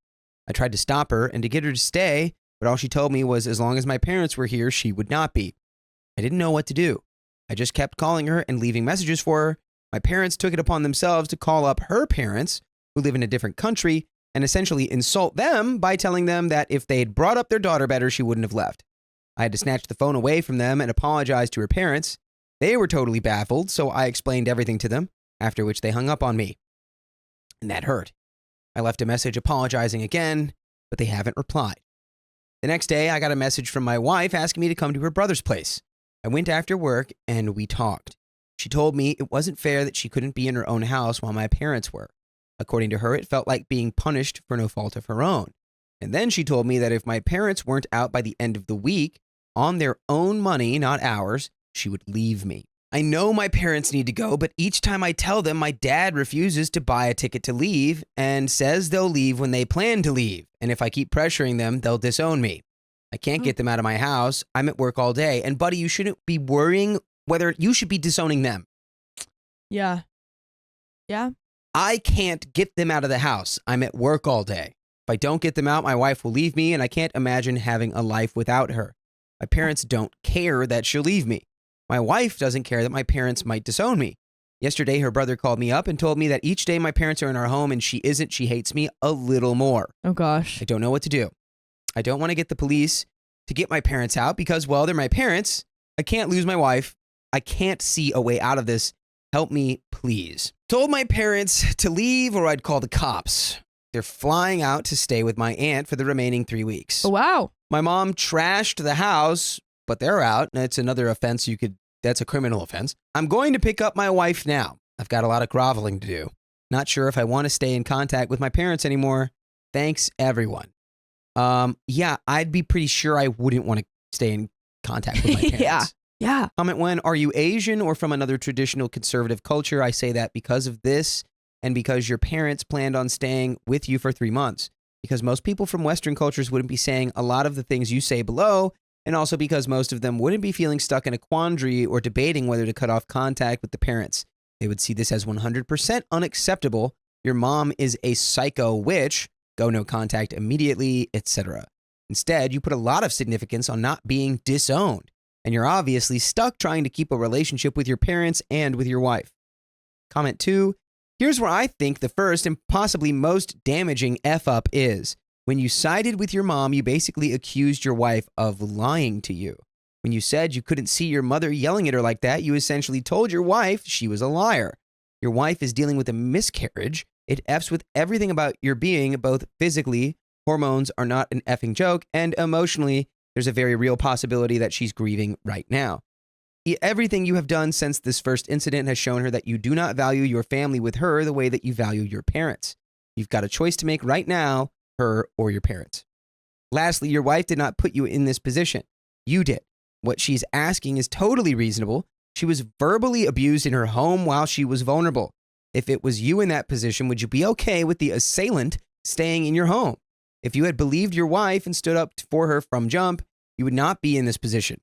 I tried to stop her and to get her to stay, but all she told me was as long as my parents were here, she would not be. I didn't know what to do. I just kept calling her and leaving messages for her. My parents took it upon themselves to call up her parents, who live in a different country, and essentially insult them by telling them that if they had brought up their daughter better, she wouldn't have left. I had to snatch the phone away from them and apologize to her parents. They were totally baffled, so I explained everything to them, after which they hung up on me. And that hurt. I left a message apologizing again, but they haven't replied. The next day, I got a message from my wife asking me to come to her brother's place. I went after work, and we talked. She told me it wasn't fair that she couldn't be in her own house while my parents were. According to her, it felt like being punished for no fault of her own. And then she told me that if my parents weren't out by the end of the week, on their own money, not ours, she would leave me. I know my parents need to go, but each time I tell them, my dad refuses to buy a ticket to leave and says they'll leave when they plan to leave. And if I keep pressuring them, they'll disown me. I can't get them out of my house. I'm at work all day. And buddy, you shouldn't be worrying whether you should be disowning them. Yeah. Yeah. I can't get them out of the house. I'm at work all day. If I don't get them out, my wife will leave me, and I can't imagine having a life without her. My parents don't care that she'll leave me. My wife doesn't care that my parents might disown me. Yesterday, her brother called me up and told me that each day my parents are in our home and she isn't, she hates me a little more. Oh, gosh. I don't know what to do. I don't want to get the police to get my parents out because, well, they're my parents. I can't lose my wife. I can't see a way out of this. Help me, please. Told my parents to leave or I'd call the cops. They're flying out to stay with my aunt for the remaining 3 weeks. Oh, wow. My mom trashed the house, but they're out. That's another offense that's a criminal offense. I'm going to pick up my wife now. I've got a lot of groveling to do. Not sure if I want to stay in contact with my parents anymore. Thanks, everyone. Yeah, I'd be pretty sure I wouldn't want to stay in contact with my parents. Yeah. Comment when, are you Asian or from another traditional conservative culture? I say that because of this and because your parents planned on staying with you for 3 months. Because most people from Western cultures wouldn't be saying a lot of the things you say below, and also because most of them wouldn't be feeling stuck in a quandary or debating whether to cut off contact with the parents. They would see this as 100% unacceptable. Your mom is a psycho witch. Go no contact immediately, etc. Instead, you put a lot of significance on not being disowned, and you're obviously stuck trying to keep a relationship with your parents and with your wife. Comment 2, Here's where I think the first and possibly most damaging F-up is. When you sided with your mom, you basically accused your wife of lying to you. When you said you couldn't see your mother yelling at her like that, you essentially told your wife she was a liar. Your wife is dealing with a miscarriage. It F's with everything about your being, both physically, hormones are not an effing joke, and emotionally, there's a very real possibility that she's grieving right now. Everything you have done since this first incident has shown her that you do not value your family with her the way that you value your parents. You've got a choice to make right now, her or your parents. Lastly, your wife did not put you in this position. You did. What she's asking is totally reasonable. She was verbally abused in her home while she was vulnerable. If it was you in that position, would you be okay with the assailant staying in your home? If you had believed your wife and stood up for her from jump, you would not be in this position.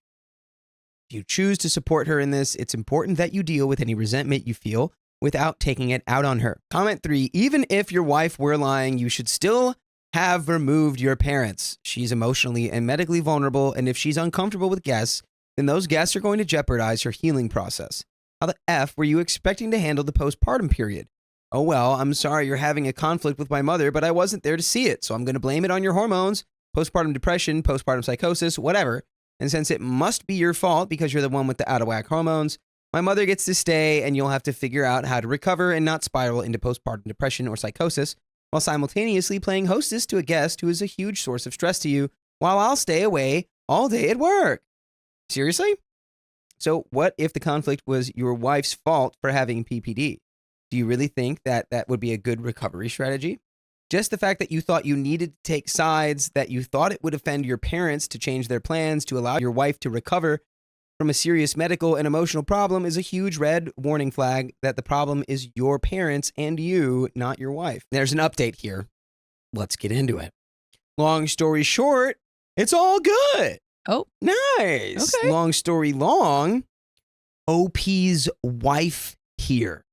If you choose to support her in this, it's important that you deal with any resentment you feel without taking it out on her. Comment 3, even if your wife were lying, you should still have removed your parents. She's emotionally and medically vulnerable, and if she's uncomfortable with guests, then those guests are going to jeopardize her healing process. How the F were you expecting to handle the postpartum period? Oh well, I'm sorry you're having a conflict with my mother, but I wasn't there to see it, so I'm going to blame it on your hormones, postpartum depression, postpartum psychosis, whatever. And since it must be your fault because you're the one with the out-of-whack hormones, my mother gets to stay and you'll have to figure out how to recover and not spiral into postpartum depression or psychosis while simultaneously playing hostess to a guest who is a huge source of stress to you while I'll stay away all day at work. Seriously? So what if the conflict was your wife's fault for having PPD? Do you really think that that would be a good recovery strategy? Just the fact that you thought you needed to take sides, that you thought it would offend your parents to change their plans to allow your wife to recover from a serious medical and emotional problem is a huge red warning flag that the problem is your parents and you, not your wife. There's an update here. Let's get into it. Long story short, it's all good. Oh. Nice. Okay. Long story long, OP's wife here.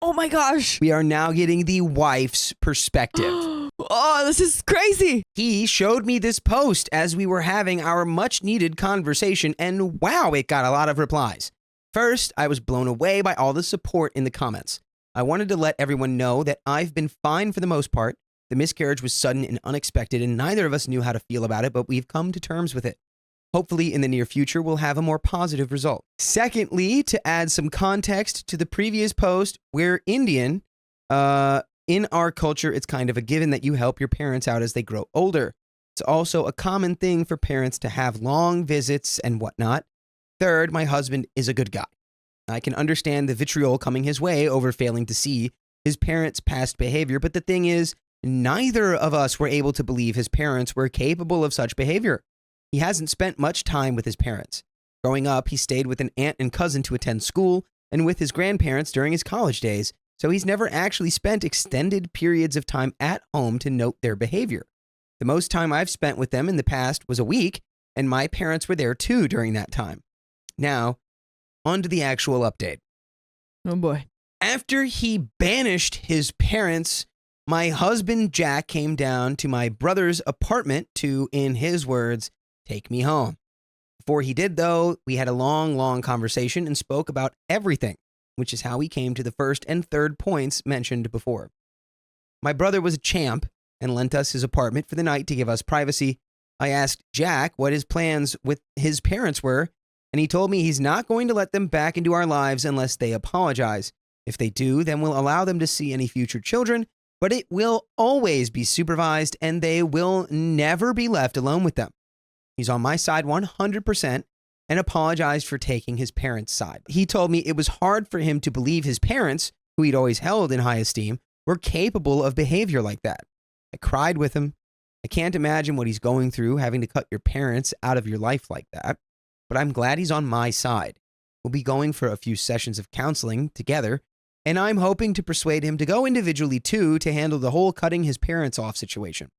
Oh my gosh. We are now getting the wife's perspective. Oh, this is crazy. He showed me this post as we were having our much needed conversation, and wow, it got a lot of replies. First, I was blown away by all the support in the comments. I wanted to let everyone know that I've been fine for the most part. The miscarriage was sudden and unexpected, and neither of us knew how to feel about it, but we've come to terms with it. Hopefully, in the near future, we'll have a more positive result. Secondly, to add some context to the previous post, we're Indian. In our culture, it's kind of a given that you help your parents out as they grow older. It's also a common thing for parents to have long visits and whatnot. Third, my husband is a good guy. I can understand the vitriol coming his way over failing to see his parents' past behavior, but the thing is, neither of us were able to believe his parents were capable of such behavior. He hasn't spent much time with his parents. Growing up, he stayed with an aunt and cousin to attend school and with his grandparents during his college days, so he's never actually spent extended periods of time at home to note their behavior. The most time I've spent with them in the past was a week, and my parents were there too during that time. Now, on to the actual update. Oh boy. After he banished his parents, my husband Jack came down to my brother's apartment to, in his words, take me home. Before he did, though, we had a long conversation and spoke about everything, which is how we came to the first and third points mentioned before. My brother was a champ and lent us his apartment for the night to give us privacy. I asked Jack what his plans with his parents were, and he told me he's not going to let them back into our lives unless they apologize. If they do, then we'll allow them to see any future children, but it will always be supervised and they will never be left alone with them. He's on my side 100% and apologized for taking his parents' side. He told me it was hard for him to believe his parents, who he'd always held in high esteem, were capable of behavior like that. I cried with him. I can't imagine what he's going through having to cut your parents out of your life like that, but I'm glad he's on my side. We'll be going for a few sessions of counseling together, and I'm hoping to persuade him to go individually too to handle the whole cutting his parents off situation.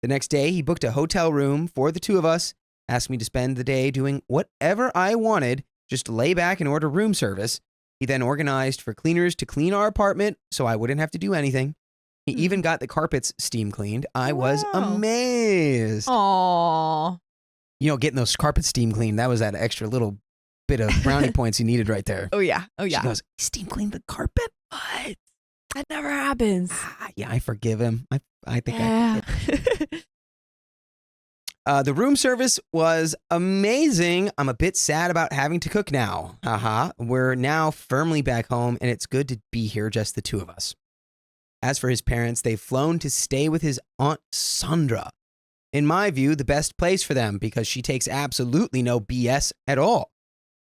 The next day, he booked a hotel room for the two of us, asked me to spend the day doing whatever I wanted, just lay back and order room service. He then organized for cleaners to clean our apartment so I wouldn't have to do anything. He even got the carpets steam cleaned. I was amazed. Aww. You know, getting those carpets steam cleaned, that was that extra little bit of brownie points you needed right there. Oh yeah. She goes, steam clean the carpet? What? That never happens. Yeah, I forgive him. I think Yeah. The room service was amazing. I'm a bit sad about having to cook now. Haha. We're now firmly back home, and it's good to be here, just the two of us. As for his parents, they've flown to stay with his Aunt Sandra. In my view, the best place for them because she takes absolutely no BS at all.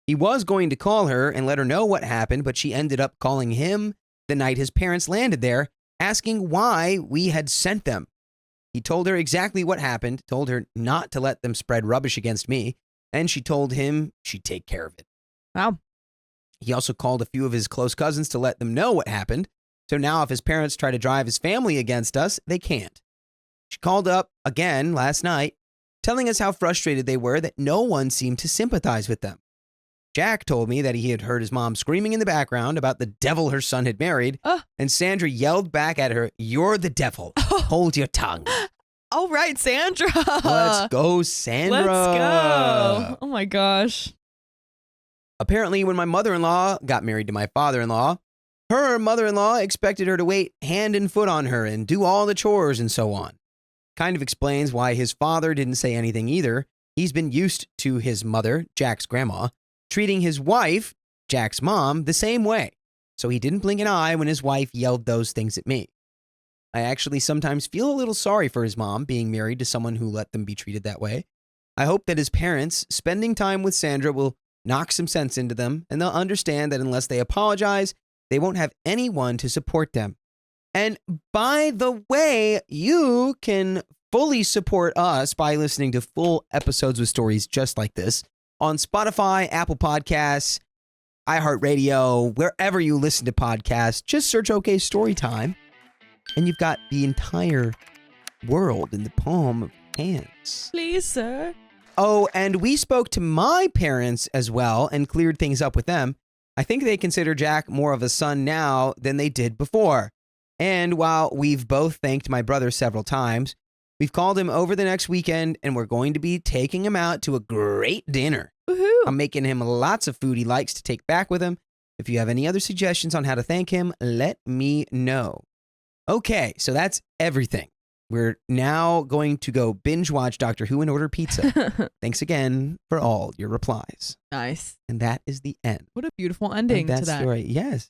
He was going to call her and let her know what happened, but she ended up calling him the night his parents landed there, asking why we had sent them. He told her exactly what happened, told her not to let them spread rubbish against me, and she told him she'd take care of it. Wow. He also called a few of his close cousins to let them know what happened, so now if his parents try to drive his family against us, they can't. She called up again last night, telling us how frustrated they were that no one seemed to sympathize with them. Jack told me that he had heard his mom screaming in the background about the devil her son had married, and Sandra yelled back at her, "You're the devil. Hold your tongue." All right, Sandra. Let's go, Sandra. Let's go. Oh my gosh. Apparently, when my mother-in-law got married to my father-in-law, her mother-in-law expected her to wait hand and foot on her and do all the chores and so on. Kind of explains why his father didn't say anything either. He's been used to his mother, Jack's grandma, treating his wife, Jack's mom, the same way. So he didn't blink an eye when his wife yelled those things at me. I actually sometimes feel a little sorry for his mom being married to someone who let them be treated that way. I hope that his parents spending time with Sandra will knock some sense into them and they'll understand that unless they apologize, they won't have anyone to support them. And by the way, you can fully support us by listening to full episodes with stories just like this on Spotify, Apple Podcasts, iHeartRadio, wherever you listen to podcasts. Just search OK Storytime, and you've got the entire world in the palm of hands. Please, sir. Oh, and we spoke to my parents as well and cleared things up with them. I think they consider Jack more of a son now than they did before. And while we've both thanked my brother several times, we've called him over the next weekend and we're going to be taking him out to a great dinner. Woohoo. I'm making him lots of food he likes to take back with him. If you have any other suggestions on how to thank him, let me know. Okay, so that's everything. We're now going to go binge watch Doctor Who and order pizza. Thanks again for all your replies. Nice. And that is the end. What a beautiful ending of that to that story. Yes.